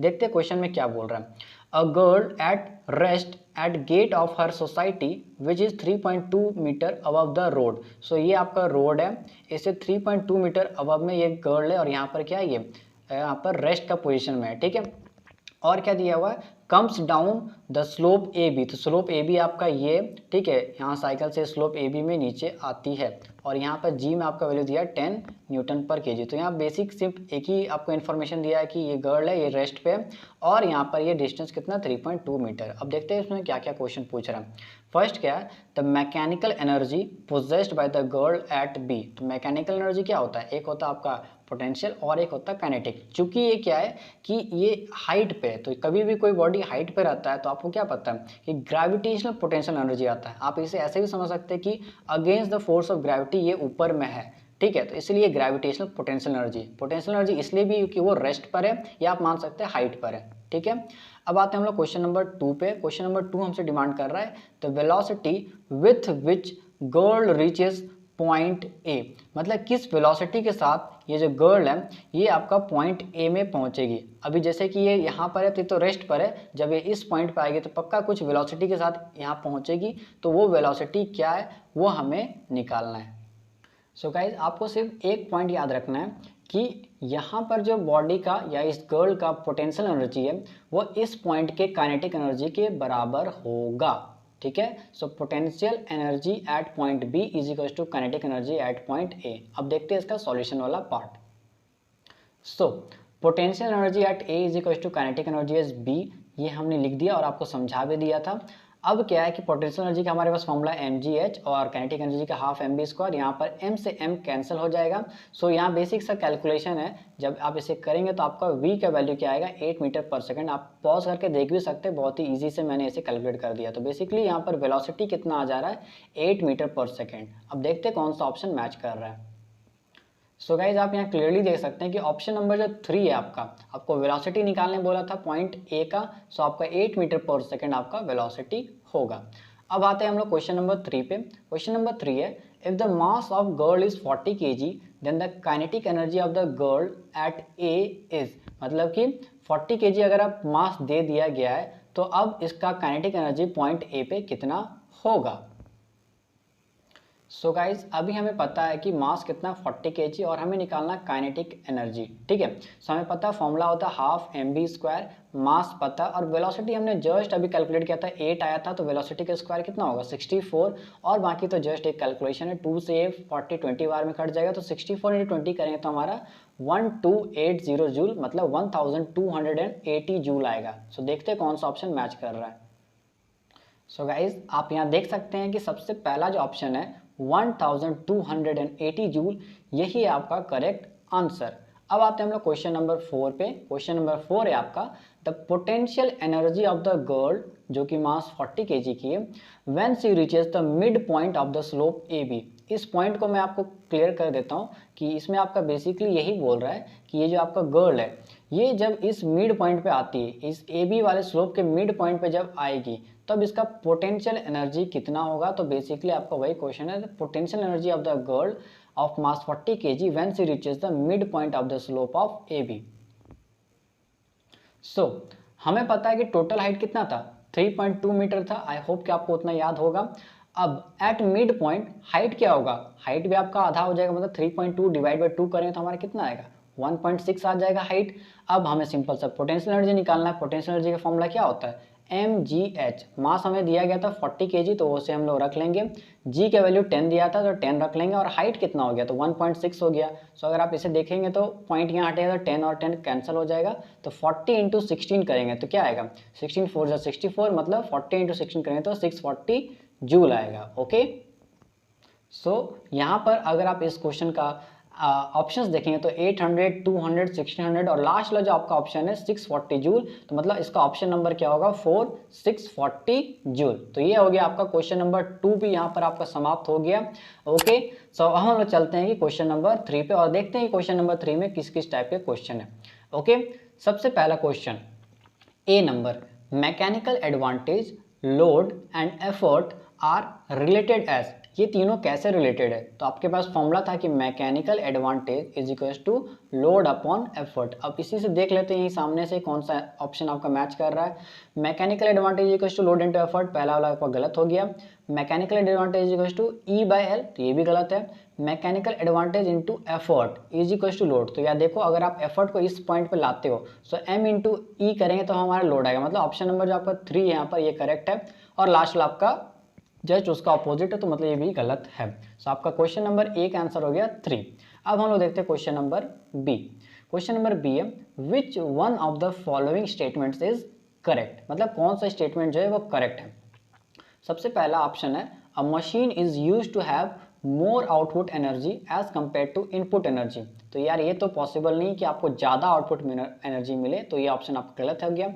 देखते हैं क्वेश्चन में क्या बोल रहा है। A girl at rest at gate of her society which is 3.2 metre above the road. So ये आपका रोड है, इसे 3.2 मीटर अबव में ये गर्ल है, और यहाँ पर क्या है, ये यहाँ पर रेस्ट का पोजिशन में है, ठीक है। और क्या दिया हुआ है, comes down the slope AB। तो स्लोप AB आपका ये, ठीक है, यहाँ साइकिल से स्लोप AB में नीचे आती है, और यहाँ पर G में आपका वैल्यू दिया 10 Nm/kg। तो यहाँ बेसिक सिर्फ एक ही आपको इन्फॉर्मेशन दिया है कि ये गर्ल है, ये रेस्ट पे, और यहाँ पर ये डिस्टेंस कितना 3.2 मीटर। अब देखते हैं इसमें क्या क्या क्वेश्चन पूछ रहा है। फर्स्ट क्या है, the mechanical energy possessed by the girl at B। तो मैकेनिकल एनर्जी क्या होता है, एक होता है आपका पोटेंशियल और एक होता है काइनेटिक। चूंकि ये क्या है कि ये हाइट पे है, तो कभी भी कोई बॉडी हाइट पे रहता है तो आपको क्या पता है कि ग्रेविटेशनल पोटेंशियल एनर्जी आता है। आप इसे ऐसे भी समझ सकते हैं कि against the force of gravity ये ऊपर में है, ठीक है। तो इसलिए ग्रेविटेशनल पोटेंशियल एनर्जी इसलिए भी क्योंकि वो रेस्ट पर है, या आप मान सकते हैं हाइट पर है, ठीक है। अब आते हैं हम लोग क्वेश्चन नंबर 2 पे। क्वेश्चन नंबर 2 हमसे डिमांड कर रहा है the velocity with which girl reaches point A, मतलब किस वेलोसिटी के साथ ये जो गर्ल है ये आपका पॉइंट ए में पहुंचेगी। अभी जैसे कि ये यहाँ पर है तो रेस्ट पर है, जब ये इस पॉइंट पर आएगी तो पक्का कुछ वेलोसिटी के साथ यहाँ पहुंचेगी, तो वो वेलोसिटी क्या है वो हमें निकालना है। सो गाइज आपको सिर्फ एक पॉइंट याद रखना है कि यहाँ पर जो बॉडी का या इस गर्ल का पोटेंशियल एनर्जी है वो इस पॉइंट के काइनेटिक एनर्जी के बराबर होगा, ठीक है। So potential energy at point B is equal to kinetic energy at point A. अब देखते हैं इसका सॉल्यूशन वाला part. So potential energy at A is equal to kinetic energy as B, ये हमने लिख दिया और आपको समझा भी दिया था। अब क्या है कि पोटेंशियल एनर्जी का हमारे पास फॉर्मूला mgh और काइनेटिक एनर्जी का हाफ mv², यहाँ पर m से m कैंसिल हो जाएगा। सो यहाँ बेसिक सा कैलकुलेशन है, जब आप इसे करेंगे तो आपका v का वैल्यू क्या आएगा 8 मीटर पर सेकंड। आप पॉज करके देख भी सकते हैं, बहुत ही ईजी से मैंने इसे कैलकुलेट कर दिया। तो बेसिकली यहाँ पर वेलोसिटी कितना आ जा रहा है 8 मीटर पर सेकेंड। अब देखते हैं कौन सा ऑप्शन मैच कर रहा है। सो गाइज आप यहाँ क्लियरली देख सकते हैं कि ऑप्शन नंबर जो 3 है आपको वेलोसिटी निकालने बोला था पॉइंट ए का, सो आपका 8 मीटर पर सेकेंड आपका वेलोसिटी होगा। अब आते हैं हम लोग क्वेश्चन नंबर 3 पे। क्वेश्चन नंबर 3 है, if the mass of girl is 40 kg then the kinetic energy of the girl at A is, मतलब कि 40 kg अगर आप मास दे दिया गया है तो अब इसका काइनेटिक एनर्जी पॉइंट ए पे कितना होगा। सो गाइज अभी हमें पता है कि मास कितना 40 kg और हमें निकालना काइनेटिक एनर्जी, ठीक है। सो हमें पता फॉर्मूला होता है हाफ mv², मास पता और वेलोसिटी हमने जस्ट अभी कैलकुलेट किया था 8 आया था, तो वेलोसिटी का स्क्वायर कितना होगा 64, और बाकी तो जस्ट एक कैलकुलेशन है, 2 से 40 20 बार में कट जाएगा, तो 64 × 20 करेंगे तो हमारा 1280 जूल, मतलब 1280 जूल आएगा। सो देखते हैं कौन सा ऑप्शन मैच कर रहा है। सो गाइज आप यहाँ देख सकते हैं कि सबसे पहला जो ऑप्शन है 1280 जूल, यही है आपका करेक्ट आंसर। अब आते हैं हम लोग क्वेश्चन नंबर 4 पे। क्वेश्चन नंबर 4 है आपका, the potential energy of the girl जो कि मास 40 kg की है, when she reaches the mid point of the slope A B. इस पॉइंट को मैं आपको क्लियर कर देता हूँ कि इसमें आपका बेसिकली यही बोल रहा है कि ये जो आपका गर्ल है ये जब इस मिड पॉइंट पे आती है, इस ए बी वाले स्लोप के मिड पॉइंट पे जब आएगी तब इसका पोटेंशियल एनर्जी कितना होगा। तो बेसिकली आपका वही क्वेश्चन है, potential energy of the girl of mass 40 kg when she reaches the mid point of the slope of A B. So हमें पता है कि टोटल हाइट कितना था 3.2 मीटर था। आई होप कि आपको उतना याद होगा। अब एट मिड पॉइंट हाइट क्या होगा, हाइट भी आपका आधा हो जाएगा, मतलब 3.2 डिवाइड बाई 2 करेंगे तो हमारा कितना आएगा 1.6 आ जाएगा हाइट। अब हमें सिंपल सा पोटेंशियल एनर्जी निकालना है। पोटेंशियल एनर्जी का फॉर्मूला क्या होता है mgh। मास हमें दिया गया था 40 kg, तो उसे हम लोग रख लेंगे। g का वैल्यू 10 दिया था तो 10 रख लेंगे, और हाइट कितना हो गया तो 1.6 हो गया। सो अगर आप इसे देखेंगे तो पॉइंट यहाँ हटेगा तो 10 और 10 कैंसिल हो जाएगा, तो 40 × 16 करेंगे तो क्या आएगा 16 4 64, मतलब 40 × 16 करेंगे तो 640 जूल आएगा। ओके, सो यहाँ पर अगर आप इस क्वेश्चन का ऑप्शंस देखेंगे तो 800, 200, 1600 और लास्ट वाला जो आपका ऑप्शन है 640 जूल, तो मतलब इसका ऑप्शन नंबर क्या होगा 4 640 जूल। तो ये हो गया आपका क्वेश्चन नंबर 2 भी यहाँ पर आपका समाप्त हो गया। ओके, सो अब हम लोग चलते हैं कि क्वेश्चन नंबर 3 पे और देखते हैं कि क्वेश्चन नंबर 3 में किस किस टाइप के क्वेश्चन है। ओके, सबसे पहला question A number, mechanical advantage, load and effort are related as. ये तीनों कैसे रिलेटेड है, तो आपके पास फॉर्मूला था कि mechanical advantage is equal to load upon effort. अब इसी से देख लेते हैं सामने से कौन सा ऑप्शन आपका मैच कर रहा है। Mechanical advantage is equal to load into effort, पहला वाला आपका गलत हो गया। Mechanical advantage is equal to E/L, तो ये भी गलत है। Mechanical advantage into effort is equal to load, तो यार देखो अगर आप एफर्ट को इस पॉइंट पे लाते हो सो M × E करेंगे तो हमारा लोड आएगा, मतलब ऑप्शन नंबर जो आपका 3 यहाँ पर ये करेक्ट है, और लास्ट वाला आपका जस्ट उसका अपोजिट है, तो मतलब ये भी गलत है। सो आपका क्वेश्चन नंबर ए का आंसर हो गया 3। अब हम लोग देखते हैं question number B. Question number B है, which one of the following statements is correct, मतलब कौन सा स्टेटमेंट जो है वो करेक्ट है। सबसे पहला ऑप्शन है, a machine is used to have more output energy as compare to input energy. तो यार ये तो पॉसिबल नहीं कि आपको ज़्यादा आउटपुट एनर्जी मिले, तो ये ऑप्शन आपका गलत हो गया।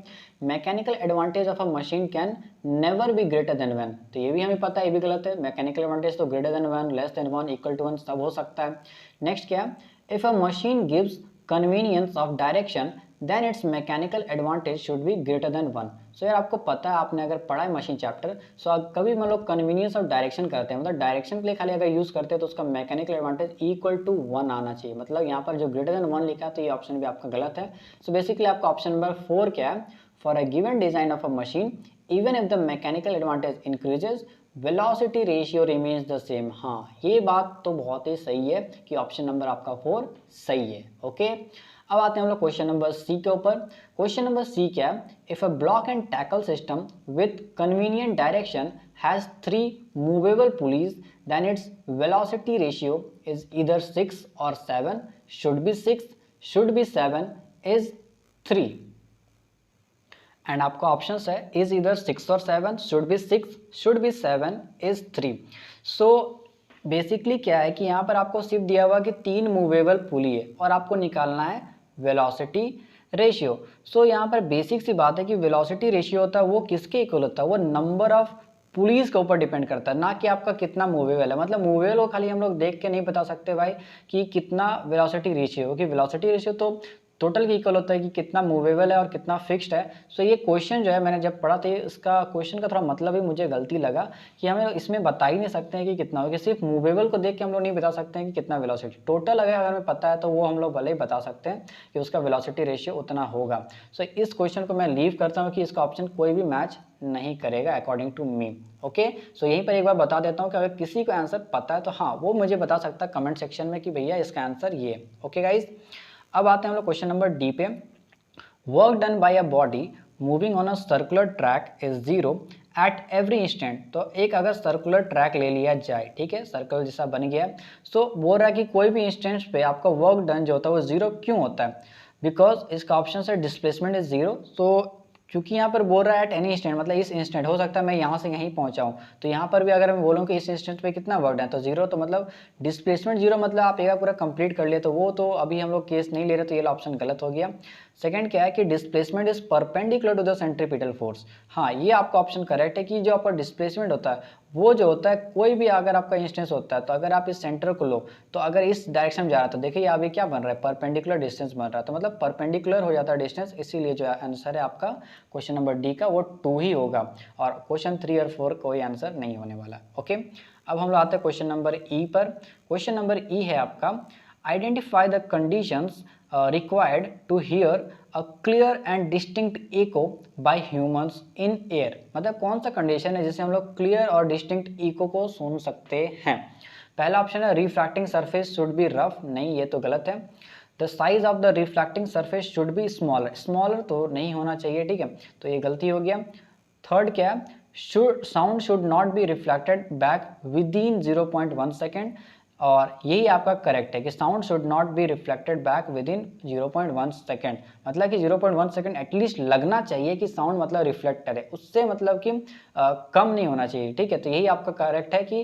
Mechanical advantage of a machine can never be greater than 1, तो ये भी हमें पता है, ये भी गलत है। मैकेनिकल एडवांटेज तो greater than 1, less than 1, equal to 1 सब हो सकता है। नेक्स्ट क्या है, if a machine gives convenience of direction then its mechanical advantage should be greater than 1। सो यार आपको पता है, आपने अगर पढ़ा है मशीन चैप्टर, सो कभी हम लोग कन्वीनियंस ऑफ डायरेक्शन करते हैं, मतलब डायरेक्शन के लिए खाली अगर यूज करते हैं तो उसका मैकेनिकल एडवांटेज इक्वल टू 1 आना चाहिए। मतलब यहाँ पर जो ग्रेटर देन 1 लिखा है तो ये ऑप्शन भी आपका गलत है। सो बेसिकली आपका ऑप्शन नंबर 4 क्या है, for a given design of a machine even if the mechanical advantage increases velocity ratio remains the same. हाँ, ये बात तो बहुत ही सही है कि ऑप्शन नंबर आपका 4 सही है। ओके, अब आते हैं हम लोग क्वेश्चन नंबर सी के ऊपर। क्वेश्चन नंबर सी क्या है, if a block and tackle system with convenient direction has 3 movable pulleys then its velocity ratio is either 6 और 7, should be 6, should be 7, is 3। And आपका ऑप्शन है इज इधर 6 और 7, should be 6, should be 7, is 3। So basically क्या है कि यहाँ पर आपको सिर्फ दिया हुआ कि 3 मूवेबल पुली है और आपको निकालना है वेलोसिटी रेशियो। सो यहाँ पर बेसिक सी बात है कि वेलोसिटी रेशियो होता है वो किसके इक्वल होता है, वो नंबर ऑफ पुलिस के ऊपर डिपेंड करता है, ना कि आपका कितना मूवेबल है। मतलब मूवेबल को खाली हम लोग देख के नहीं बता सकते भाई कि कितना वेलोसिटी रेशियो, कि वेलोसिटी रेशियो तो टोटल की इक्वल होता है कि कितना मूवेबल है और कितना फिक्स्ड है। सो ये क्वेश्चन जो है मैंने जब पढ़ा था, इसका क्वेश्चन का थोड़ा मतलब ही मुझे गलती लगा कि हमें इसमें बता ही नहीं सकते हैं कि कितना होगा, सिर्फ मूवेबल को देख के हम लोग नहीं बता सकते हैं कि कितना वेलोसिटी। टोटल अगर हमें पता है तो वो हम लोग भले ही बता सकते हैं कि उसका वेलोसिटी रेशियो उतना होगा। सो इस क्वेश्चन को मैं लीव करता हूँ कि इसका ऑप्शन कोई भी मैच नहीं करेगा अकॉर्डिंग टू मी। ओके, सो यहीं पर एक बार बता देता हूँ कि अगर किसी को आंसर पता है तो हाँ वो मुझे बता सकता है कमेंट सेक्शन में कि भैया इसका आंसर ये। ओके गाइज, अब आते हैं हम लोग क्वेश्चन नंबर डी पे। Work done by a body moving on a circular track is 0 at every instant. तो एक अगर सर्कुलर ट्रैक ले लिया जाए, ठीक है, सर्कल जैसा बन गया, सो बोल रहा है कि कोई भी इंस्टेंट पे आपका वर्क डन जो होता है वो 0 क्यों होता है, बिकॉज इसका ऑप्शन है डिस्प्लेसमेंट इज 0। तो क्योंकि यहाँ पर बोल रहा है एट एनी इंस्टेंट, मतलब इस इंस्टेंट हो सकता है मैं यहाँ से यहीं पहुँचा हूँ, तो यहाँ पर भी अगर मैं बोलूँ कि इस इंस्टेंट पे कितना वर्क है तो 0, तो मतलब डिस्प्लेसमेंट 0, मतलब आप एक पूरा कंप्लीट कर लिए, तो वो तो अभी हम लोग केस नहीं ले रहे, तो ये ऑप्शन गलत हो गया। सेकंड क्या है कि displacement is perpendicular to the centripetal force. हाँ, ये आपका ऑप्शन करेक्ट है कि जो आपका डिस्प्लेसमेंट होता है वो जो होता है, कोई भी अगर आपका इंस्टेंस होता है तो अगर आप इस सेंटर को लो तो अगर इस डायरेक्शन में जा रहा है तो देखिए अभी क्या बन रहा है, परपेंडिकुलर डिस्टेंस बन रहा है, तो मतलब परपेंडिकुलर हो जाता है डिस्टेंस, इसीलिए जो आंसर है आपका क्वेश्चन नंबर डी का वो 2 ही होगा, और क्वेश्चन 3 और 4 कोई आंसर नहीं होने वाला। ओके, अब हम लोग आते हैं क्वेश्चन नंबर ई पर। क्वेश्चन नंबर ई है आपका, identify the conditions required to hear a clear and distinct echo by humans in air। मतलब कौन सा कंडीशन है जिससे हम लोग क्लियर और डिस्टिंक्ट इको को सुन सकते हैं। पहला ऑप्शन है refracting surface should be rough, नहीं ये तो गलत है। The size of the refracting surface should be smaller, smaller तो नहीं होना चाहिए, ठीक है, तो ये गलती हो गया। थर्ड क्या है, sound should not be reflected back with in 0.1 second, और यही आपका करेक्ट है कि sound should not be reflected back with in 0.1 second, मतलब कि 0.1 सेकेंड एटलीस्ट लगना चाहिए कि साउंड मतलब रिफ्लेक्ट करे, उससे मतलब कि कम नहीं होना चाहिए, ठीक है, तो यही आपका करेक्ट है कि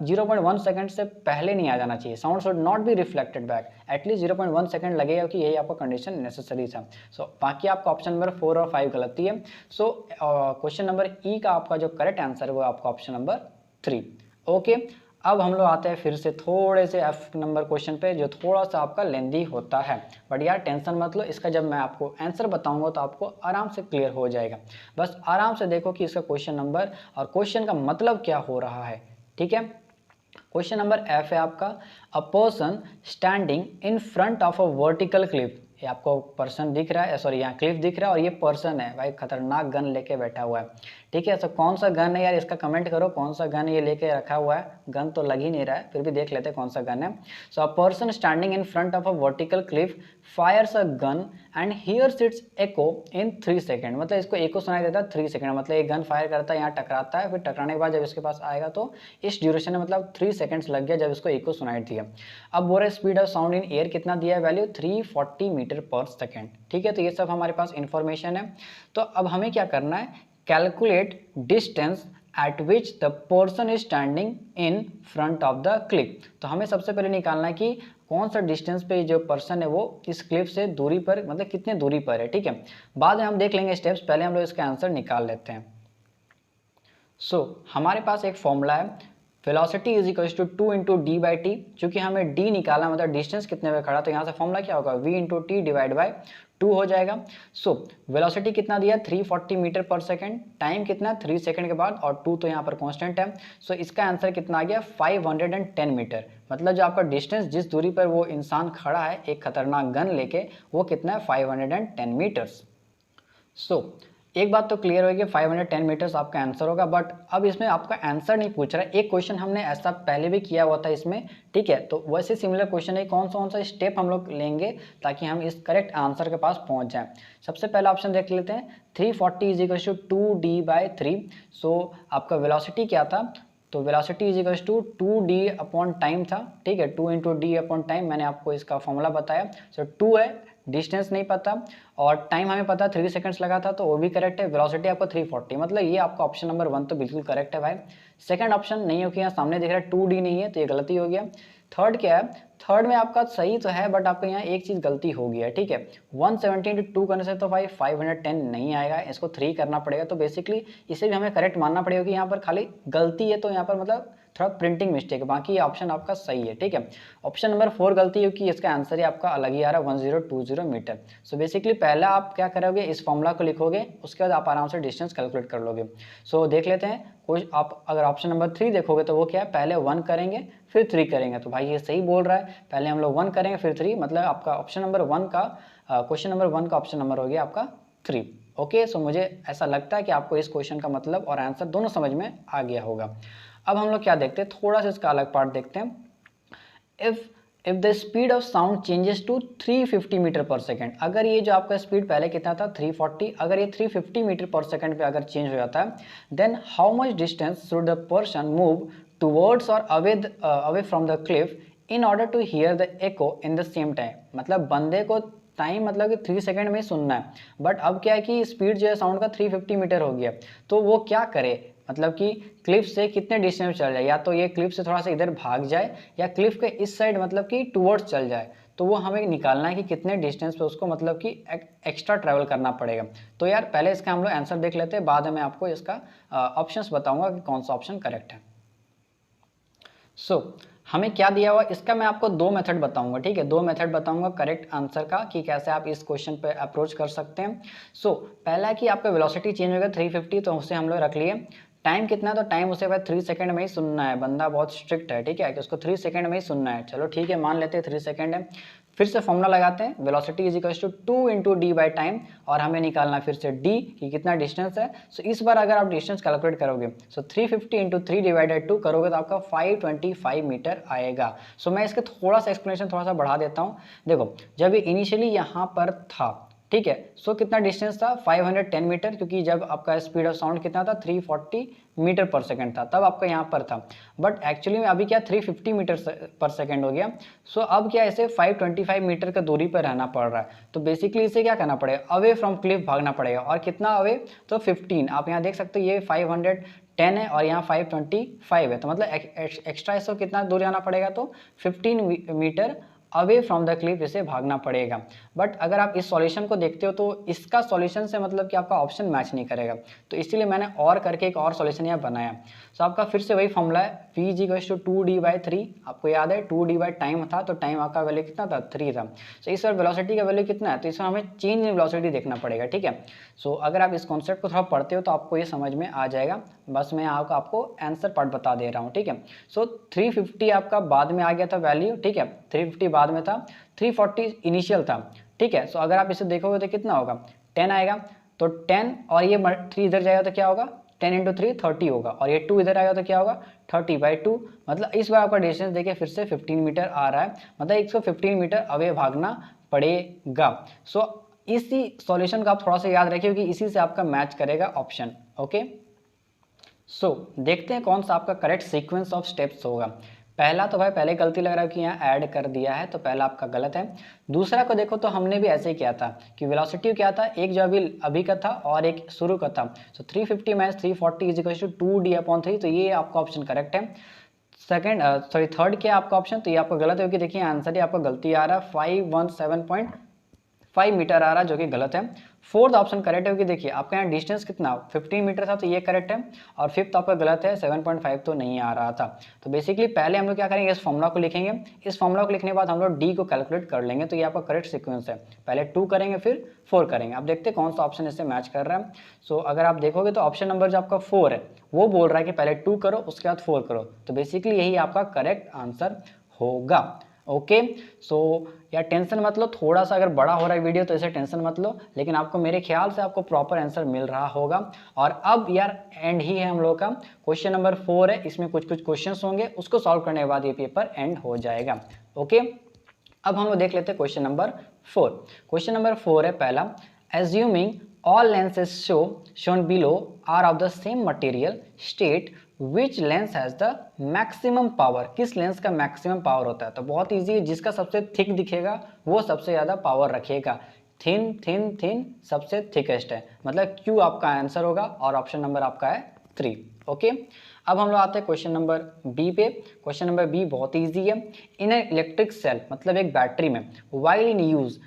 0.1 सेकेंड से पहले नहीं आ जाना चाहिए, sound should not be reflected back, at least 0.1 second लगेगा कि यही आपका कंडीशन नेसेसरी था। सो बाकी आपका ऑप्शन नंबर 4 और 5 गलती है। सो क्वेश्चन नंबर ई का आपका जो करेक्ट आंसर है वो आपका ऑप्शन नंबर 3। ओके, अब हम लोग आते हैं फिर से थोड़े से एफ नंबर क्वेश्चन पे जो थोड़ा सा आपका लेंदी होता है, बट यार टेंशन मत लो, इसका जब मैं आपको आंसर बताऊंगा तो आपको आराम से क्लियर हो जाएगा। बस आराम से देखो कि इसका क्वेश्चन नंबर और क्वेश्चन का मतलब क्या हो रहा है, ठीक है। क्वेश्चन नंबर एफ है आपका, अ person standing in front of a vertical Cliff. ये आपको पर्सन दिख रहा है, सॉरी यहाँ क्लिफ दिख रहा है और ये पर्सन है भाई, खतरनाक गन लेके बैठा हुआ है, ठीक है। तो कौन सा गन है यार, इसका कमेंट करो कौन सा गन ये लेके रखा हुआ है, गन तो लग ही नहीं रहा है, फिर भी देख लेते हैं कौन सा गन है। So a person standing in front of a vertical cliff fires a gun and hears its echo in 3 second, मतलब इसको एको सुनाई देता है 3 सेकेंड, मतलब एक गन फायर करता है, यहाँ टकराता है, फिर टकराने के बाद जब इसके पास आएगा तो इस ड्यूरेशन में मतलब 3 सेकेंड्स लग गया जब इसको एको सुनाई दिया। अब बोल रहे speed of sound in air कितना दिया है, वैल्यू 340 मीटर पर सेकेंड, ठीक है, तो ये सब हमारे पास इंफॉर्मेशन है। तो अब हमें क्या करना है, calculate distance eight which the person is standing in front of the Cliff. तो हमें सबसे पहले निकालना है कि कौन सा डिस्टेंस पे जो पर्सन है वो इस क्लिफ से दूरी पर, मतलब कितने दूरी पर है, ठीक है, बाद में हम देख लेंगे स्टेप्स, पहले हम लोग इसका आंसर निकाल लेते हैं। सो हमारे पास एक फॉर्मूला है velocity is equal to 2 into d by t, चूंकि हमें डी निकालना मतलब डिस्टेंस कितने पे खड़ा, तो यहाँ से फॉर्मूला क्या होगा, v into T divide by 2 हो जाएगा। सो वेलोसिटी कितना दिया 340 मीटर पर सेकंड, टाइम कितना 3 सेकंड के बाद, और 2 तो यहाँ पर कांस्टेंट है। सो इसका आंसर कितना आ गया 510 मीटर, मतलब जो आपका डिस्टेंस जिस दूरी पर वो इंसान खड़ा है एक खतरनाक गन लेके, वो कितना है 510 मीटर्स। सो एक बात तो क्लियर होगी 510 मीटर्स आपका आंसर होगा, बट अब इसमें आपका आंसर नहीं पूछ रहा है। एक क्वेश्चन हमने ऐसा पहले भी किया हुआ था इसमें, ठीक है, तो वैसे सिमिलर क्वेश्चन है, कौन सा स्टेप हम लोग लेंगे ताकि हम इस करेक्ट आंसर के पास पहुंच जाएं। सबसे पहला ऑप्शन देख लेते हैं, 340 इज इक्वल टू 2d/3। सो आपका वेलोसिटी क्या था, तो velocity is equal to 2d upon time था, ठीक है, 2 इंटू डी अपॉन टाइम, मैंने आपको इसका फॉर्मूला बताया। सो 2 है, डिस्टेंस नहीं पता और टाइम हमें पता 3 सेकंड्स लगा था, तो वो भी करेक्ट है। वेलोसिटी आपको 340, मतलब ये आपका ऑप्शन नंबर 1 तो बिल्कुल करेक्ट है भाई। सेकंड ऑप्शन नहीं हो, कि यहाँ सामने दिख रहा है 2d नहीं है, तो ये गलती हो गया। थर्ड क्या है, थर्ड में आपका सही तो है, बट आपका यहाँ एक चीज़ गलती हो गई है, ठीक है। 170 इंटू 2 करने से तो भाई 510 नहीं आएगा, इसको 3 करना पड़ेगा, तो बेसिकली इसे भी हमें करेक्ट मानना पड़ेगा कि यहाँ पर खाली गलती है, तो यहाँ पर मतलब थोड़ा प्रिंटिंग मिस्टेक है, बाकी ये ऑप्शन आपका सही है, ठीक है। ऑप्शन नंबर 4 गलती है, क्योंकि इसका आंसर ही आपका अलग ही आ रहा है 1020 मीटर। सो बेसिकली पहला आप क्या करोगे, इस फॉर्मूला को लिखोगे, उसके बाद आप आराम से डिस्टेंस कैलकुलेट कर लोगे। सो देख लेते हैं, कोई आप अगर ऑप्शन नंबर 3 देखोगे तो वो क्या है, पहले 1 करेंगे फिर 3 करेंगे, तो भाई ये सही बोल रहा है, पहले हम लोग 1 करेंगे फिर 3, मतलब आपका ऑप्शन नंबर 1 का क्वेश्चन नंबर 1 का ऑप्शन नंबर हो गया आपका 3। ओके, सो मुझे ऐसा लगता है कि आपको इस क्वेश्चन का मतलब और आंसर दोनों समझ में आ गया होगा। अब हम लोग क्या देखते हैं, थोड़ा सा इसका अलग पार्ट देखते हैं। If the speed of sound changes to 350 metre पर सेकेंड, अगर ये जो आपका स्पीड पहले कितना था 340, अगर ये 350 मीटर पर सेकेंड पे अगर चेंज हो जाता है, then how much distance should the person move towards or away from the cliff in order to hear the echo in the same time. मतलब बंदे को टाइम मतलब कि 3 सेकंड में ही सुनना है, बट अब क्या है कि स्पीड जो है साउंड का 350 मीटर हो गया, तो वो क्या करे, मतलब कि क्लिफ से कितने डिस्टेंस चल जाए, या तो ये क्लिफ से थोड़ा सा इधर भाग जाए या क्लिफ के इस साइड मतलब कि टुवर्ड्स चल जाए, तो वो हमें निकालना है कि कितने डिस्टेंस पे उसको मतलब कि एक्स्ट्रा ट्रैवल करना पड़ेगा। तो यार पहले इसका हम लोग आंसर देख लेते हैं, बाद में आपको इसका ऑप्शंस बताऊंगा कि कौन सा ऑप्शन करेक्ट है। सो हमें क्या दिया हुआ, इसका मैं आपको 2 मेथड बताऊंगा, ठीक है, 2 मेथड बताऊंगा करेक्ट आंसर का कि कैसे आप इस क्वेश्चन पे अप्रोच कर सकते हैं। सो पहला कि आपका वेलोसिटी चेंज होगा 350, तो उसे हम लोग रख लिए। टाइम कितना, तो टाइम उसे भाई 3 सेकंड में ही सुनना है, बंदा बहुत स्ट्रिक्ट है, ठीक है, कि उसको 3 सेकंड में ही सुनना है। चलो ठीक है, मान लेते हैं 3 सेकंड है। फिर से फॉर्मूला लगाते हैं, velocity is equal to 2 into d by time, और हमें निकालना फिर से डी कि कितना डिस्टेंस है। सो इस बार अगर आप डिस्टेंस कैलकुलेट करोगे, सो 350 इंटू 3 डिवाइडेड 2 करोगे तो आपका 525 मीटर आएगा। सो मैं इसके थोड़ा सा एक्सप्लेनेशन थोड़ा सा बढ़ा देता हूँ। देखो, जब ये इनिशियली यहाँ पर था, ठीक है, सो कितना डिस्टेंस था 510 मीटर, क्योंकि जब आपका स्पीड ऑफ साउंड कितना था 340 मीटर पर सेकंड था, तब आपका यहाँ पर था, बट एक्चुअली में अभी क्या 350 मीटर पर सेकंड हो गया। सो अब क्या इसे 525 मीटर का दूरी पर रहना पड़ रहा है, तो बेसिकली इसे क्या करना पड़ेगा, अवे फ्रॉम क्लिफ भागना पड़ेगा, और कितना अवे, तो 15। आप यहाँ देख सकते हो ये 510 है और यहाँ 525 है, तो मतलब एक्स्ट्रा इसको कितना दूर जाना पड़ेगा, तो 15 metre away from the cliff इसे भागना पड़ेगा। बट अगर आप इस सॉल्यूशन को देखते हो तो इसका सॉल्यूशन से मतलब कि आपका ऑप्शन मैच नहीं करेगा, तो इसीलिए मैंने और करके एक और सॉल्यूशन यहाँ बनाया। सो आपका फिर से वही फॉर्मूला है, v is equal to 2d/3, आपको याद है 2d बाई टाइम था, तो टाइम आपका वैल्यू कितना था 3 था। सो इस बार वेलोसिटी का वैल्यू कितना है, तो इसमें हमें चेंज इन वेलोसिटी देखना पड़ेगा, ठीक है। सो अगर आप इस कॉन्सेप्ट को थोड़ा पढ़ते हो तो आपको ये समझ में आ जाएगा, बस मैं आपको आंसर पार्ट बता दे रहा हूँ, ठीक है। सो 350 आपका बाद में आ गया था वैल्यू, ठीक है, 350 बाद में था, 340 इनिशियल था, ठीक है। सो अगर आप इसे देखोगे तो कितना होगा 10 आएगा, तो 10 और ये 3 इधर जाएगा तो क्या होगा 10 इंटू 3 30 होगा, और ये 2 इधर आएगा तो क्या होगा 30/2, मतलब इस बार आपका डिस्टेंस देखिए फिर से 15 मीटर आ रहा है, मतलब 115 मीटर अवे भागना पड़ेगा। सो इसी सॉल्यूशन का आप थोड़ा सा याद रखिए, क्योंकि इसी से आपका मैच करेगा ऑप्शन। ओके, सो देखते हैं कौन सा आपका करेक्ट सीक्वेंस ऑफ स्टेप्स होगा। पहला तो भाई पहले गलती लग रहा है कि यहाँ ऐड कर दिया है, तो पहला आपका गलत है। दूसरा को देखो तो हमने भी ऐसे ही किया था कि वेलोसिटी क्या था, एक जो अभी का था और एक शुरू का था। सो 350 minus 340 is equal to 2d/3, तो ये आपका ऑप्शन करेक्ट है। थर्ड क्या आपका ऑप्शन, तो ये आपका गलत है, क्योंकि देखिए आंसर ही आपका गलती आ रहा है 517.5 5 मीटर आ रहा है, जो कि गलत है। फोर्थ ऑप्शन करेक्ट है, क्योंकि देखिए आपका यहाँ डिस्टेंस कितना 15 मीटर था, तो ये करेक्ट है। और फिफ्थ आपका गलत है, 7.5 तो नहीं आ रहा था। तो बेसिकली पहले हम लोग क्या करेंगे, इस फॉर्मूला को लिखेंगे। इस फॉर्मूला को लिखने के बाद हम लोग डी को कैलकुलेट कर लेंगे। तो ये आपका करेक्ट सीक्वेंस है, पहले 2 करेंगे फिर 4 करेंगे। अब देखते हैं कौन सा ऑप्शन इससे मैच कर रहा है। सो अगर आप देखोगे तो ऑप्शन नंबर जो आपका 4 है वो बोल रहा है कि पहले 2 करो उसके बाद 4 करो। तो बेसिकली यही आपका करेक्ट आंसर होगा। ओके, सो यार टेंशन मत लो, थोड़ा सा अगर बड़ा हो रहा है वीडियो तो इसे टेंशन मत लो, लेकिन आपको मेरे ख्याल से आपको प्रॉपर आंसर मिल रहा होगा। और अब यार एंड ही है हम लोग का, क्वेश्चन नंबर 4 है, इसमें कुछ क्वेश्चंस होंगे, उसको सॉल्व करने के बाद ये पेपर एंड हो जाएगा। ओके, अब हम लोग देख लेते हैं क्वेश्चन नंबर 4। क्वेश्चन नंबर 4 है पहला, assuming all lenses shown below are of the same material state, which lens has the maximum power? किस लेंस का मैक्सिमम पावर होता है? तो बहुत इजी है, जिसका सबसे थिक दिखेगा वो सबसे ज़्यादा पावर रखेगा। थिन थिन थिन सबसे थिकेस्ट है, मतलब Q आपका आंसर होगा और ऑप्शन नंबर आपका है 3। ओके, अब हम लोग आते हैं क्वेश्चन नंबर बी पे। क्वेश्चन नंबर बी बहुत इजी है। इन इलेक्ट्रिक सेल, मतलब एक बैटरी में, वाइल इन यूज,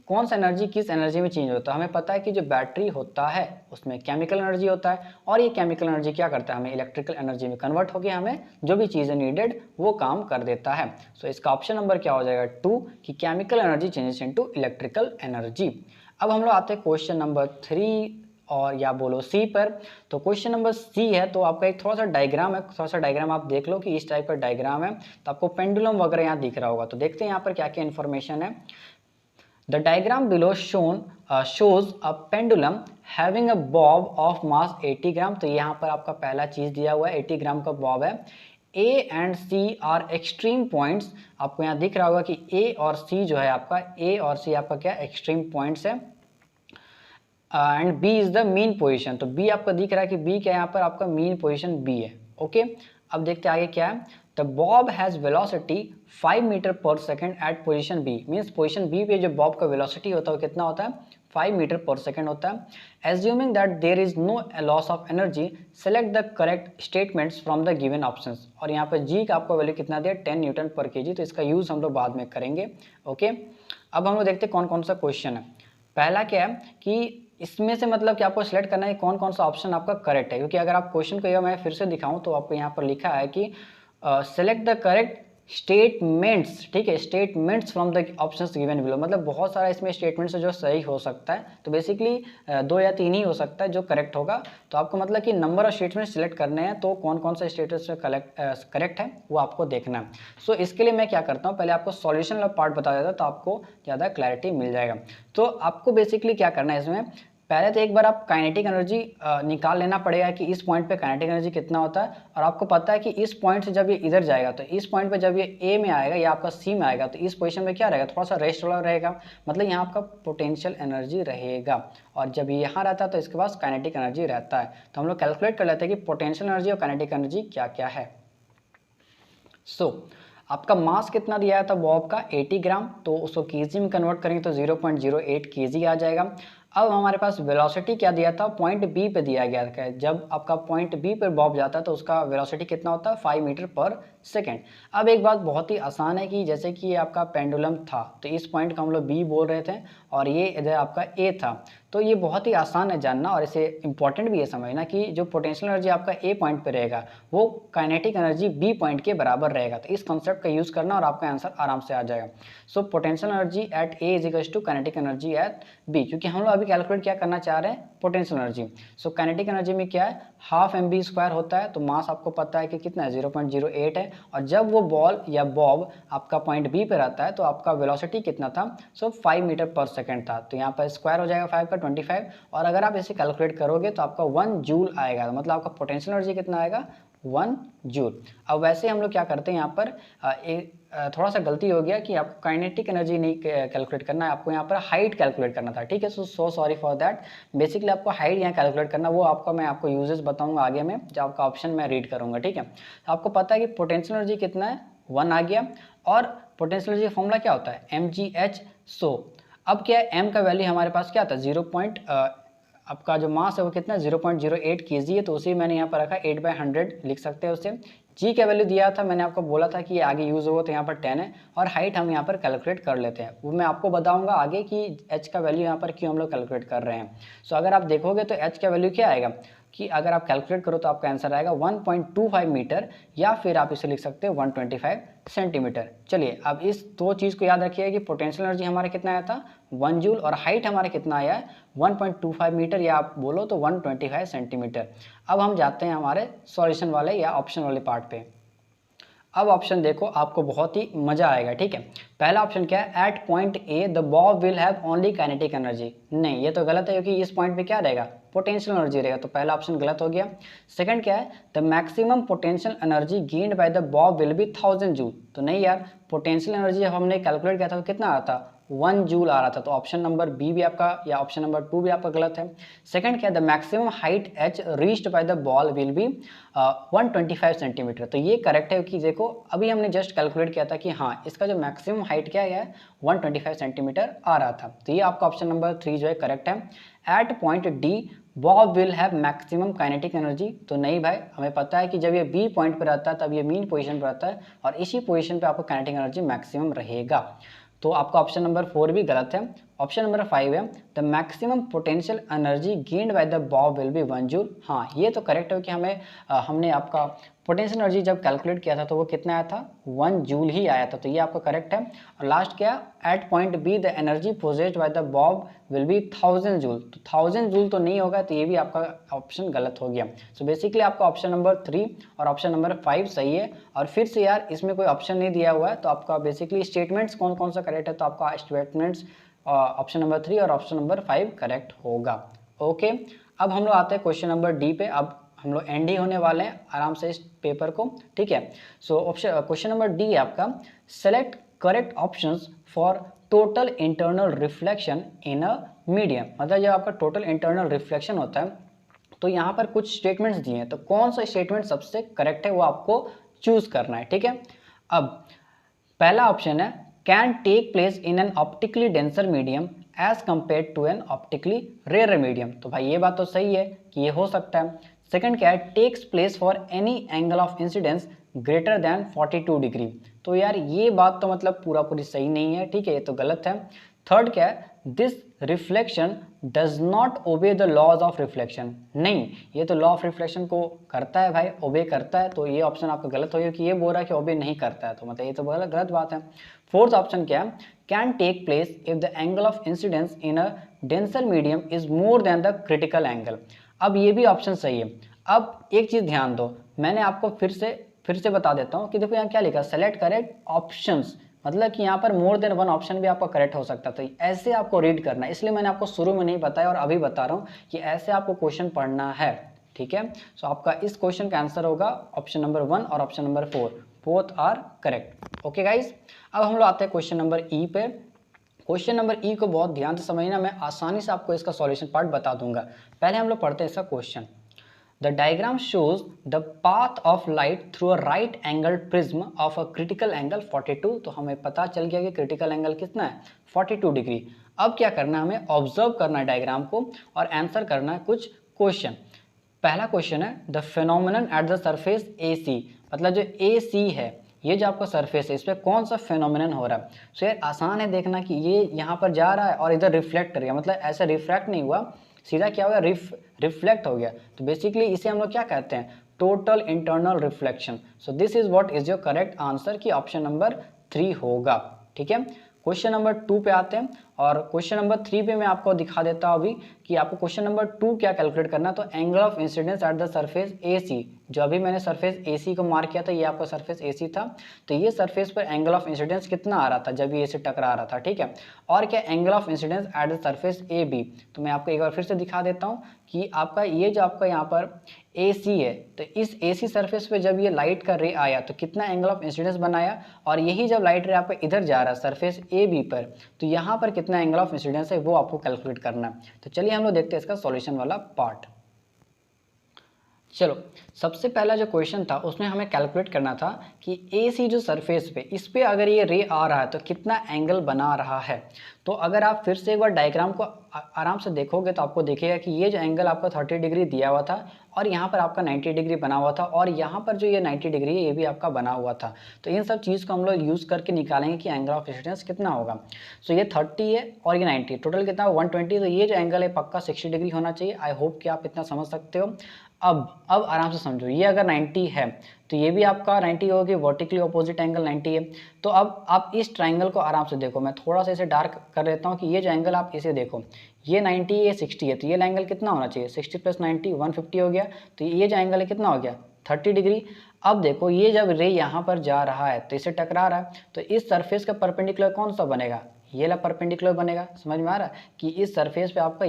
कौन सा एनर्जी किस एनर्जी में चेंज होता है? हमें पता है कि जो बैटरी होता है उसमें केमिकल एनर्जी होता है, और ये केमिकल एनर्जी क्या करता है, हमें इलेक्ट्रिकल एनर्जी में कन्वर्ट होकर हमें जो भी चीज़ें नीडेड वो काम कर देता है। सो इसका ऑप्शन नंबर क्या हो जाएगा 2, कि chemical energy changes into electrical energy. अब हम लोग आते हैं क्वेश्चन नंबर 3 और या बोलो सी पर। तो क्वेश्चन नंबर सी है, तो आपका एक थोड़ा सा डायग्राम है, थोड़ा सा डायग्राम आप देख लो कि इस टाइप का डायग्राम है। तो आपको पेंडुलम वगैरह यहाँ दिख रहा होगा। तो देखते हैं यहाँ पर क्या क्या इन्फॉर्मेशन है। The diagram below shows a pendulum having a bob of mass 80 ग्राम। तो यहाँ पर आपका पहला चीज़ दिया हुआ है 80 ग्राम का बॉब है। A and C are extreme points। आपको यहाँ दिख रहा होगा कि A और C जो है आपका, A और C आपका क्या एक्सट्रीम पॉइंट्स है। And B is the mean position. तो B आपका दिख रहा है कि B क्या है यहाँ पर आपका मीन पोजिशन B है। ओके, अब देखते हैं आगे क्या है। The bob has velocity 5 metre पर second at position B. Means position B पे जो बॉब का वेलोसिटी होता है वो कितना होता है, 5 मीटर पर सेकेंड होता है। Assuming that there is no loss of energy, select the correct statements from the given options. और यहाँ पर जी का आपको वैल्यू कितना दिया, 10 न्यूटन पर केजी। तो इसका यूज हम लोग बाद में करेंगे। ओके, अब हम लोग देखते हैं कौन कौन सा क्वेश्चन है। पहला क्या है कि इसमें से मतलब कि आपको सिलेक्ट करना है कौन कौन सा ऑप्शन आपका करेक्ट है, क्योंकि अगर आप क्वेश्चन को मैं फिर से दिखाऊं तो आपको यहाँ पर लिखा है कि सेलेक्ट द करेक्ट स्टेटमेंट्स। ठीक है, statements from the options given below, मतलब बहुत सारा इसमें स्टेटमेंट्स है जो सही हो सकता है। तो बेसिकली 2 या 3 ही हो सकता है जो करेक्ट होगा। तो आपको मतलब कि नंबर ऑफ स्टेटमेंट्स सिलेक्ट करने हैं, तो कौन कौन सा स्टेटमेंट्स करेक्ट है वो आपको देखना है। सो इसके लिए मैं क्या करता हूँ, पहले आपको सॉल्यूशन वाला पार्ट बता देता, तो आपको ज़्यादा क्लैरिटी मिल जाएगा। तो आपको बेसिकली क्या करना है इसमें, पहले तो एक बार आप काइनेटिक एनर्जी निकाल लेना पड़ेगा कि इस पॉइंट पे काइनेटिक एनर्जी कितना होता है। और आपको पता है कि इस पॉइंट से जब ये इधर जाएगा, तो इस पॉइंट पे जब ये ए में आएगा या आपका सी में आएगा, तो इस पोजीशन में क्या रहेगा, थोड़ा सा रेस्ट वाला रहेगा, मतलब यहाँ आपका पोटेंशियल एनर्जी रहेगा। और जब ये यहाँ रहता है तो इसके पास काइनेटिक एनर्जी रहता है। तो हम लोग कैलकुलेट कर लेते हैं कि पोटेंशियल एनर्जी और काइनेटिक एनर्जी क्या क्या है। आपका मास कितना दिया था बॉब का, 80 ग्राम। तो उसको केजी में कन्वर्ट करेंगे तो 0.08 केजी आ जाएगा। अब हमारे पास वेलोसिटी क्या दिया था, पॉइंट बी पे दिया गया था। जब आपका पॉइंट बी पर बॉब जाता है तो उसका वेलोसिटी कितना होता है, 5 मीटर पर सेकेंड। अब एक बात बहुत ही आसान है कि जैसे कि ये आपका पेंडुलम था, तो इस पॉइंट को हम लोग बी बोल रहे थे और ये इधर आपका ए था। तो ये बहुत ही आसान है जानना, और इसे इंपॉर्टेंट भी है समझना कि जो पोटेंशियल एनर्जी आपका ए पॉइंट पे रहेगा वो काइनेटिक एनर्जी बी पॉइंट के बराबर रहेगा। तो इस कॉन्सेप्ट का यूज़ करना और आपका आंसर आराम से आ जाएगा। So potential energy at A is equals to kinetic energy at B, क्योंकि हम लोग अभी कैलकुलेट क्या करना चाह रहे हैं, potential energy. So kinetic energy में क्या है, हाफ mv² होता है। तो मास आपको पता है कि कितना है, 0.08 है। और जब वो बॉल या बॉब आपका पॉइंट बी पे रहता है तो आपका वेलोसिटी कितना था, सो 5 मीटर पर सेकेंड था। तो यहाँ पर स्क्वायर हो जाएगा 5 का 25, और अगर आप इसे कैलकुलेट करोगे तो आपका 1 जूल आएगा। मतलब आपका पोटेंशियल एनर्जी कितना आएगा, 1 जूल। अब वैसे हम लोग क्या करते हैं यहाँ पर थोड़ा सा गलती हो गया कि आपको काइनेटिक एनर्जी नहीं कैलकुलेट करना है, आपको यहाँ पर हाइट कैलकुलेट करना था। ठीक है, so sorry for that. Basically आपको हाइट यहाँ कैलकुलेट करना, वो आपका मैं आपको यूजेस बताऊंगा आगे में, जब आपका ऑप्शन मैं रीड करूंगा। ठीक है, तो आपको पता है कि पोटेंशियल एनर्जी कितना है, 1 आ गया। और पोटेंशियल एनर्जी फॉर्मूला क्या होता है, mgh। सो अब क्या है, m का वैल्यू हमारे पास क्या था, आपका जो मास है वो कितना 0.08 kg है। तो उसी मैंने यहाँ पर रखा 8/100 लिख सकते हैं उसे, जी का वैल्यू दिया था, मैंने आपको बोला था कि ये आगे यूज़ होगा तो यहाँ पर 10 है, और हाइट हम यहाँ पर कैलकुलेट कर लेते हैं। वो मैं आपको बताऊंगा आगे कि h का वैल्यू यहाँ पर क्यों हम लोग कैलकुलेट कर रहे हैं। सो अगर आप देखोगे तो h का वैल्यू क्या आएगा कि अगर आप कैलकुलेट करो तो आपका आंसर आएगा 1.25 मीटर, या फिर आप इसे लिख सकते हो 125 सेंटीमीटर। चलिए अब इस दो चीज़ को याद रखिएगा कि पोटेंशियल एनर्जी हमारा कितना आया था 1 जूल, और हाइट हमारा कितना आया है 1.25 मीटर, या आप बोलो तो 125 सेंटीमीटर। अब हम जाते हैं हमारे सॉल्यूशन वाले या ऑप्शन वाले पार्ट पे। अब ऑप्शन देखो, आपको बहुत ही मजा आएगा, ठीक है। पहला ऑप्शन क्या है, at point A the bob will have only kinetic energy. नहीं, ये तो गलत है, क्योंकि इस पॉइंट पे क्या रहेगा, पोटेंशियल एनर्जी रहेगा, तो पहला ऑप्शन गलत हो गया। सेकंड क्या है, the maximum potential energy gained by the bob will be 1000 joule. तो नहीं यार, पोटेंशियल एनर्जी जब हमने कैलकुलेट किया था तो कितना आता, 1 जूल आ रहा था, तो ऑप्शन नंबर बी भी आपका या ऑप्शन नंबर 2 भी आपका गलत है। सेकंड क्या है, the maximum height H reached by the ball will be 125 centimetre. तो ये करेक्ट है, कि देखो अभी हमने जस्ट कैलकुलेट किया था कि हाँ इसका जो मैक्सिमम हाइट क्या है 125 सेंटीमीटर आ रहा था। तो ये आपका ऑप्शन नंबर 3 जो है करेक्ट है। At point D bob will have maximum kinetic energy. तो नहीं भाई, हमें पता है कि जब ये बी पॉइंट पर रहता है तब ये मीन पोजीशन पर रहता है, और इसी पोजीशन पे आपको काइनेटिक एनर्जी मैक्सिमम रहेगा। तो आपका ऑप्शन नंबर 4 भी गलत है। ऑप्शन नंबर 5 है, the maximum potential energy gained by the bob will B 1 joule. हाँ ये तो करेक्ट है कि हमने आपका पोटेंशियल एनर्जी जब कैलकुलेट किया था तो वो कितना आया था 1 जूल ही आया था, तो ये आपका करेक्ट है। और लास्ट क्या, at point B the energy possessed by the bob will be 1000 joule. तो 1000 जूल तो नहीं होगा, तो ये भी आपका ऑप्शन गलत हो गया। सो बेसिकली आपका ऑप्शन नंबर 3 और ऑप्शन नंबर 5 सही है। और फिर से यार इसमें कोई ऑप्शन नहीं दिया हुआ है, तो आपका बेसिकली स्टेटमेंट्स कौन कौन सा करेक्ट है, तो आपका स्टेटमेंट्स ऑप्शन नंबर 3 और ऑप्शन नंबर 5 करेक्ट होगा। ओके, अब हम लोग आते हैं क्वेश्चन नंबर डी पे। अब हम लोग एंड ही होने वाले हैं आराम से इस पेपर को, ठीक है। So option question number D है आपका, select correct options for total internal reflection in a medium. मतलब जब आपका टोटल इंटरनल रिफ्लेक्शन होता है तो यहाँ पर कुछ स्टेटमेंट्स दिए हैं, तो कौन सा स्टेटमेंट सबसे करेक्ट है वो आपको चूज करना है, ठीक है। अब पहला ऑप्शन है, can take place in an optically denser medium as compare to an optically rare medium. तो भाई ये बात तो सही है कि ये हो सकता है। सेकंड क्या है, takes place for any angle of incidence greater than 42 degree. तो यार ये बात तो मतलब पूरा पूरी सही नहीं है, ठीक है, ये तो गलत है। थर्ड क्या है, this reflection does not obey the laws of reflection. नहीं, ये तो लॉ ऑफ रिफ्लेक्शन को करता है भाई, ओबे करता है, तो ये ऑप्शन आपका गलत हो गया कि ये बोल रहा है कि ओबे नहीं करता है, तो मतलब ये तो गलत बात है। फोर्थ ऑप्शन क्या है, can take place if the angle of incidence in a denser medium is more than the critical angle. अब ये भी ऑप्शन सही है। अब एक चीज ध्यान दो, मैंने आपको फिर से बता देता हूँ कि देखो यहाँ क्या लिखा, सेलेक्ट करेक्ट ऑप्शंस, मतलब कि यहाँ पर मोर देन वन ऑप्शन भी आपका करेक्ट हो सकता था। ऐसे आपको रीड करना है, इसलिए मैंने आपको शुरू में नहीं बताया और अभी बता रहा हूँ कि ऐसे आपको क्वेश्चन पढ़ना है, ठीक है। सो आपका इस क्वेश्चन का आंसर होगा ऑप्शन नंबर 1 और option number 4, both are correct. Okay guys, अब हम लोग आते हैं क्वेश्चन नंबर ई पे। क्वेश्चन नंबर ई को बहुत ध्यान से समझना, मैं आसानी से आपको इसका सॉल्यूशन पार्ट बता दूंगा। पहले हम लोग पढ़ते हैं इसका question. The diagram shows the path of light through a right angled prism of a critical angle 42। तो हमें पता चल गया कि क्रिटिकल एंगल कितना है 42 डिग्री। अब क्या करना है, हमें ऑब्जर्व करना है डायग्राम को और आंसर करना है कुछ क्वेश्चन। पहला क्वेश्चन है, the phenomenon at the surface AC, मतलब जो AC है ये जो आपका सरफेस है इस पर कौन सा फेनोमेनन हो रहा है। सो यार आसान है देखना कि ये यहाँ पर जा रहा है और इधर रिफ्लेक्ट कर रहा है, मतलब ऐसा रिफ्रैक्ट नहीं हुआ, सीधा क्या हुआ, रिफ्लेक्ट हो गया। तो बेसिकली इसे हम लोग क्या कहते हैं, total internal reflection. So this is what is your correct answer, की ऑप्शन नंबर 3 होगा, ठीक है। क्वेश्चन नंबर 2 पे आते हैं, और क्वेश्चन नंबर 3 पे मैं आपको दिखा देता हूँ अभी कि आपको क्वेश्चन नंबर 2 क्या कैलकुलेट करना है। तो angle of incidence at the surface AC, जो अभी मैंने सरफेस AC को मार्क किया था, ये आपका सरफेस AC था, तो ये सरफेस पर एंगल ऑफ इंसिडेंस कितना आ रहा था जब ये इसे टकरा रहा था, ठीक है। और क्या, angle of incidence at the surface AB। तो मैं आपको एक बार फिर से दिखा देता हूँ कि आपका ये जो आपका यहाँ पर AC है, तो इस AC सरफेस पे जब ये लाइट का रे आया तो कितना एंगल ऑफ इंसिडेंस बनाया, और यही जब लाइट रे आपका इधर जा रहा है सरफेस AB पर, तो यहाँ पर कितना एंगल ऑफ इंसिडेंस है वो आपको कैलकुलेट करना है। तो चलिए हम लोग देखते हैं इसका सॉल्यूशन वाला पार्ट। चलो, सबसे पहला जो क्वेश्चन था उसमें हमें कैलकुलेट करना था कि AC जो सरफेस पे इस पे अगर ये रे आ रहा है तो कितना एंगल बना रहा है। तो अगर आप फिर से एक बार डायग्राम को आराम से देखोगे तो आपको दिखेगा कि ये जो एंगल आपका 30 डिग्री दिया हुआ था और यहाँ पर आपका 90 डिग्री बना हुआ था और यहाँ पर जो ये 90 डिग्री है ये भी आपका बना हुआ था। तो इन सब चीज़ को हम लोग यूज़ करके निकालेंगे कि एंगल ऑफ इंसिडेंस कितना होगा। सो ये 30 है और ये 90, टोटल कितना 120। तो ये जो एंगल है पक्का 60 डिग्री होना चाहिए। आई होप कि आप इतना समझ सकते हो। अब आराम से समझो, ये अगर 90 है तो ये भी आपका 90 होगी, वर्टिकली ऑपोजिट एंगल 90 है। तो अब आप इस ट्राइंगल को आराम से देखो, मैं थोड़ा सा इसे डार्क कर देता हूँ कि ये जो एंगल आप इसे देखो, ये 90 ये 60 है, तो ये एंगल कितना होना चाहिए 60 + 90 150 हो गया। तो ये जो एंगल है कितना हो गया 30 डिग्री। अब देखो ये जब रे यहाँ पर जा रहा है तो इसे टकरा रहा है, तो इस सरफेस का परपेंडिकुलर कौन सा बनेगा, ये ला परपेंडिकुलर बनेगा। समझ में आ रहा है कि इस सरफेस पे आपका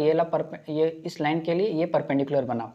ये इस लाइन के लिए ये परपेंडिकुलर बना।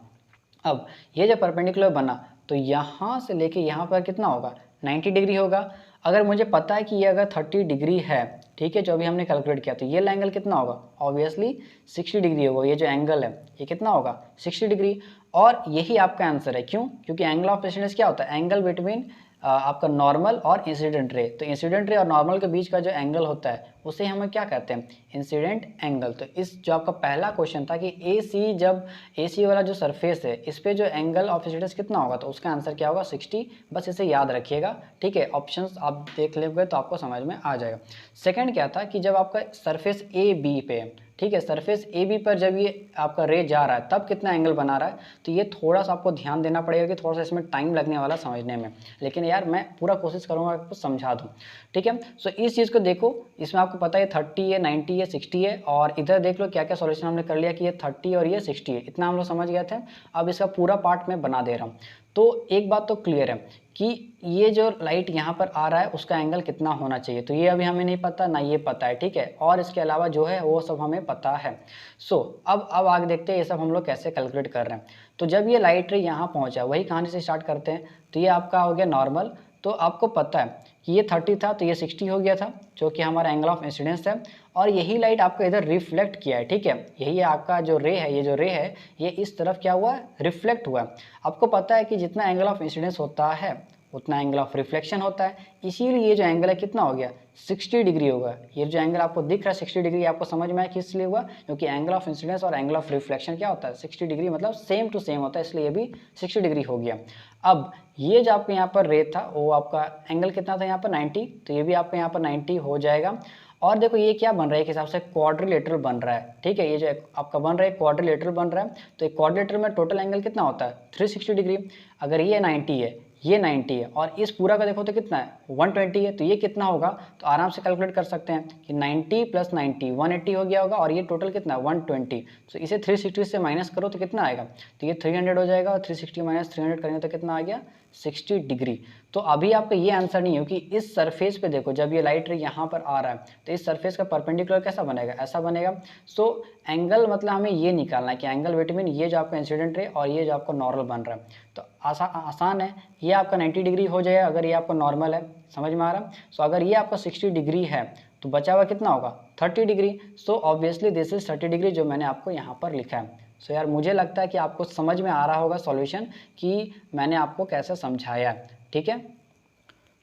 अब ये जब परपेंडिकुलर बना तो यहाँ से लेके यहाँ पर कितना होगा 90 डिग्री होगा। अगर मुझे पता है कि ये अगर 30 डिग्री है, ठीक है, जो अभी हमने कैलकुलेट किया, तो ये एंगल कितना होगा ऑब्वियसली 60 डिग्री होगा। ये जो एंगल है ये कितना होगा 60 डिग्री। और यही आपका आंसर है। क्यों? क्योंकि एंगल ऑफ इंसिडेंस क्या होता है, एंगल बिटवीन आपका नॉर्मल और इंसिडेंट रे। तो इंसिडेंट रे और नॉर्मल के बीच का जो एंगल होता है उसे हमें क्या कहते हैं, इंसिडेंट एंगल। तो इस जो आपका पहला क्वेश्चन था कि AC, जब AC वाला जो सरफेस है इस पे जो एंगल ऑफ इंसिडेंस कितना होगा, तो उसका आंसर क्या होगा 60। बस इसे याद रखिएगा, ठीक है। ऑप्शंस आप देख लेंगे तो आपको समझ में आ जाएगा। सेकंड क्या था कि जब आपका सरफेस AB पे है, ठीक है, सरफेस AB पर जब ये आपका रे जा रहा है तब कितना एंगल बना रहा है, तो ये थोड़ा सा आपको ध्यान देना पड़ेगा कि थोड़ा सा इसमें टाइम लगने वाला समझने में, लेकिन यार मैं पूरा कोशिश करूँगा आपको समझा दूँ, ठीक है। सो इस चीज़ को देखो, इसमें आपको पता है 30 है, 90 है, 60 है, और इधर देख लो क्या क्या सॉल्यूशन हमने कर लिया कि ये 30 और ये 60 है, इतना हम लोग समझ गए थे। अब इसका पूरा पार्ट मैं बना दे रहा हूँ। तो एक बात तो क्लियर है कि ये जो लाइट यहाँ पर आ रहा है उसका एंगल कितना होना चाहिए, तो ये अभी हमें नहीं पता, ना ये पता है, ठीक है। और इसके अलावा जो है वो सब हमें पता है। सो अब आगे देखते हैं ये सब हम लोग कैसे कैलकुलेट कर रहे हैं। तो जब ये लाइट रे यहाँ पहुँचा, वही कहानी से स्टार्ट करते हैं। तो ये आपका हो गया नॉर्मल। तो आपको पता है कि ये 30 था तो ये 60 हो गया था, जो कि हमारा एंगल ऑफ इंसिडेंस है। और यही लाइट आपको इधर रिफ्लेक्ट किया है, ठीक है। यही आपका जो रे है, ये जो रे है ये इस तरफ क्या हुआ है, रिफ्लेक्ट हुआ है। आपको पता है कि जितना एंगल ऑफ इंसिडेंस होता है उतना एंगल ऑफ रिफ्लेक्शन होता है, इसीलिए ये जो एंगल है कितना हो गया 60 डिग्री होगा। ये जो एंगल आपको दिख रहा है 60 डिग्री, आपको समझ में आया किस लिए हुआ, क्योंकि एंगल ऑफ इंसिडेंस और एंगल ऑफ रिफ्लेक्शन क्या होता है 60 डिग्री, मतलब सेम टू सेम होता है, इसलिए ये भी 60 डिग्री हो गया। अब ये जो आपके यहाँ पर रे था वो आपका एंगल कितना था यहाँ पर 90, तो ये भी आपका यहाँ पर 90 हो जाएगा। और देखो ये क्या बन रहा है, एक हिसाब से क्वाड्रिलेटरल बन रहा है, ठीक है। ये जो आपका बन रहा है क्वाड्रिलेटरल बन रहा है। तो एक क्वाड्रिलेटरल में टोटल एंगल कितना होता है 360 डिग्री। अगर ये 90 है, ये 90 है, और इस पूरा का देखो तो कितना है 120 है, तो ये कितना होगा, तो आराम से कैलकुलेट कर सकते हैं कि 90 + 90 180 हो गया होगा, और ये टोटल कितना है 120। तो इसे 360 से माइनस करो तो कितना आएगा, तो ये 300 हो जाएगा, और 360 - 300 करेंगे तो कितना आ गया 60 डिग्री। तो अभी आपका ये आंसर नहीं हो कि इस सरफेस पे देखो जब ये लाइट रे यहाँ पर आ रहा है तो इस सरफेस का परपेंडिकुलर कैसा बनेगा, ऐसा बनेगा। सो एंगल मतलब हमें ये निकालना है कि एंगल बिटवीन ये जो आपका इंसिडेंट रे और ये जो आपका नॉर्मल बन रहा है। तो आसान है, ये आपका 90 डिग्री हो जाएगा अगर ये आपका नॉर्मल है, समझ में आ रहा है। सो अगर ये आपका 60 डिग्री है तो बचा हुआ कितना होगा 30 degree. So obviously this is 30 degree जो मैंने आपको यहाँ पर लिखा है। सो यार मुझे लगता है कि आपको समझ में आ रहा होगा सॉल्यूशन कि मैंने आपको कैसे समझाया, ठीक है।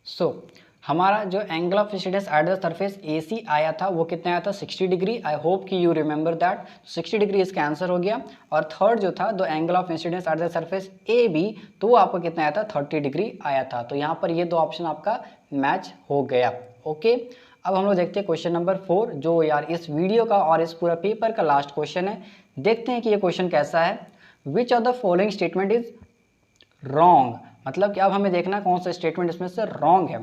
सो हमारा जो angle of incidence at the surface AC आया था वो कितना आया था 60 डिग्री। आई होप कि यू रिमेंबर दैट 60 डिग्री इसका आंसर हो गया। और थर्ड जो था the angle of incidence at the surface AB, तो वो आपको कितना आया था 30 डिग्री आया था। तो यहाँ पर ये दो ऑप्शन आपका मैच हो गया। ओके, अब हम लोग देखते हैं क्वेश्चन नंबर 4, जो यार इस वीडियो का और इस पूरा पेपर का लास्ट क्वेश्चन है। देखते हैं कि ये क्वेश्चन कैसा है। Which of the following statement is wrong, मतलब कि अब हमें देखना कौन सा स्टेटमेंट इसमें से रॉन्ग है।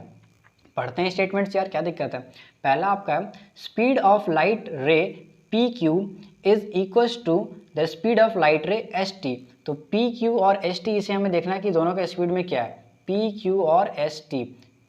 पढ़ते हैं स्टेटमेंट्स यार, क्या दिक्कत है। पहला आपका speed of light ray PQ is equals to the speed of light ray ST। तो PQ और ST इसे हमें देखना है कि दोनों का स्पीड में क्या है, PQ और ST,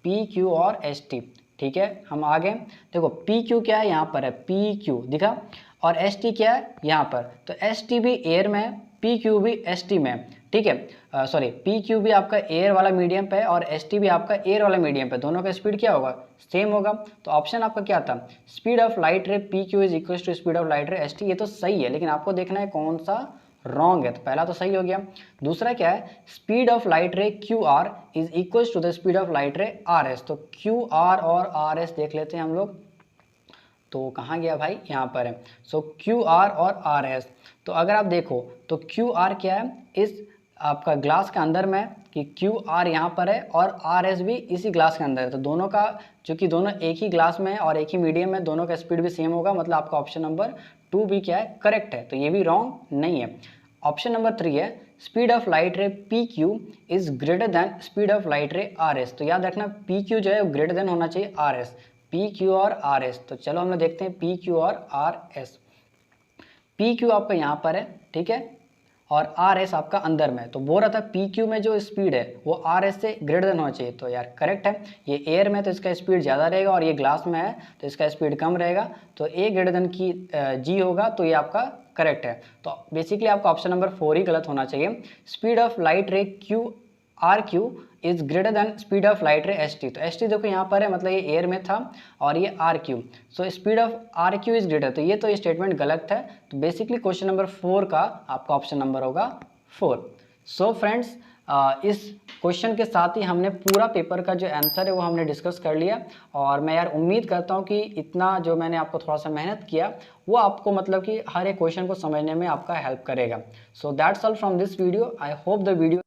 PQ और ST, ठीक है। हम आगे देखो PQ क्या है, यहाँ पर है PQ दिखा, और ST क्या है यहाँ पर, तो ST भी एयर में है, PQ भी ST में है, ठीक है। सॉरी PQ भी आपका एयर वाला मीडियम पे है और ST भी आपका एयर वाला मीडियम पे, दोनों का स्पीड क्या होगा सेम होगा। तो ऑप्शन आपका क्या था, speed of light ray PQ is equal to speed of light ray ST। ये तो सही है, लेकिन आपको देखना है कौन सा रॉन्ग है। तो पहला तो सही हो गया। दूसरा क्या है, speed of light ray QR is equal to the speed of light ray RS। तो QR और RS देख लेते हैं हम लोग। तो कहाँ गया भाई, यहाँ पर है। सो क्यू आर और आर एस, तो अगर आप देखो तो क्यू आर क्या है, इस आपका ग्लास के अंदर में, कि क्यू आर यहाँ पर है और आर एस भी इसी ग्लास के अंदर है। तो दोनों का, चूँकि दोनों एक ही ग्लास में है और एक ही मीडियम में, दोनों का स्पीड भी सेम होगा, मतलब आपका ऑप्शन नंबर 2 भी क्या है, करेक्ट है। तो ये भी रॉन्ग नहीं है। ऑप्शन नंबर 3 है स्पीड ऑफ लाइट रे P Q is greater than speed of light रे आर एस। तो याद रखना पी क्यू जो है वो ग्रेटर देन होना चाहिए आर एस, पी क्यू और आर एस। तो चलो हम लोग देखते हैं पी क्यू और आर एस। पी क्यू आपका यहाँ पर है, ठीक है, और आर एस आपका अंदर में। तो बोल रहा था पी क्यू में जो स्पीड है वो आर एस से ग्रेटर देन होना चाहिए। तो यार करेक्ट है, ये एयर में तो इसका स्पीड ज़्यादा रहेगा और ये ग्लास में है तो इसका स्पीड कम रहेगा। तो ए ग्रेटर देन की जी होगा, तो ये आपका करेक्ट है। तो बेसिकली आपका ऑप्शन नंबर 4 ही गलत होना चाहिए। स्पीड ऑफ लाइट रे Q R Q is greater than speed of light रे एस टी। तो एस टी देखो यहाँ पर है, मतलब ये एयर में था, और ये R Q, so speed of R Q is greater. तो ये तो स्टेटमेंट गलत है। तो बेसिकली क्वेश्चन नंबर 4 का आपका ऑप्शन नंबर होगा 4। सो फ्रेंड्स, इस क्वेश्चन के साथ ही हमने पूरा पेपर का जो आंसर है वो हमने डिस्कस कर लिया। और मैं यार उम्मीद करता हूँ कि इतना जो मैंने आपको थोड़ा सा मेहनत किया वो आपको मतलब कि हर एक क्वेश्चन को समझने में आपका हेल्प करेगा। So that's all from this video. I hope the video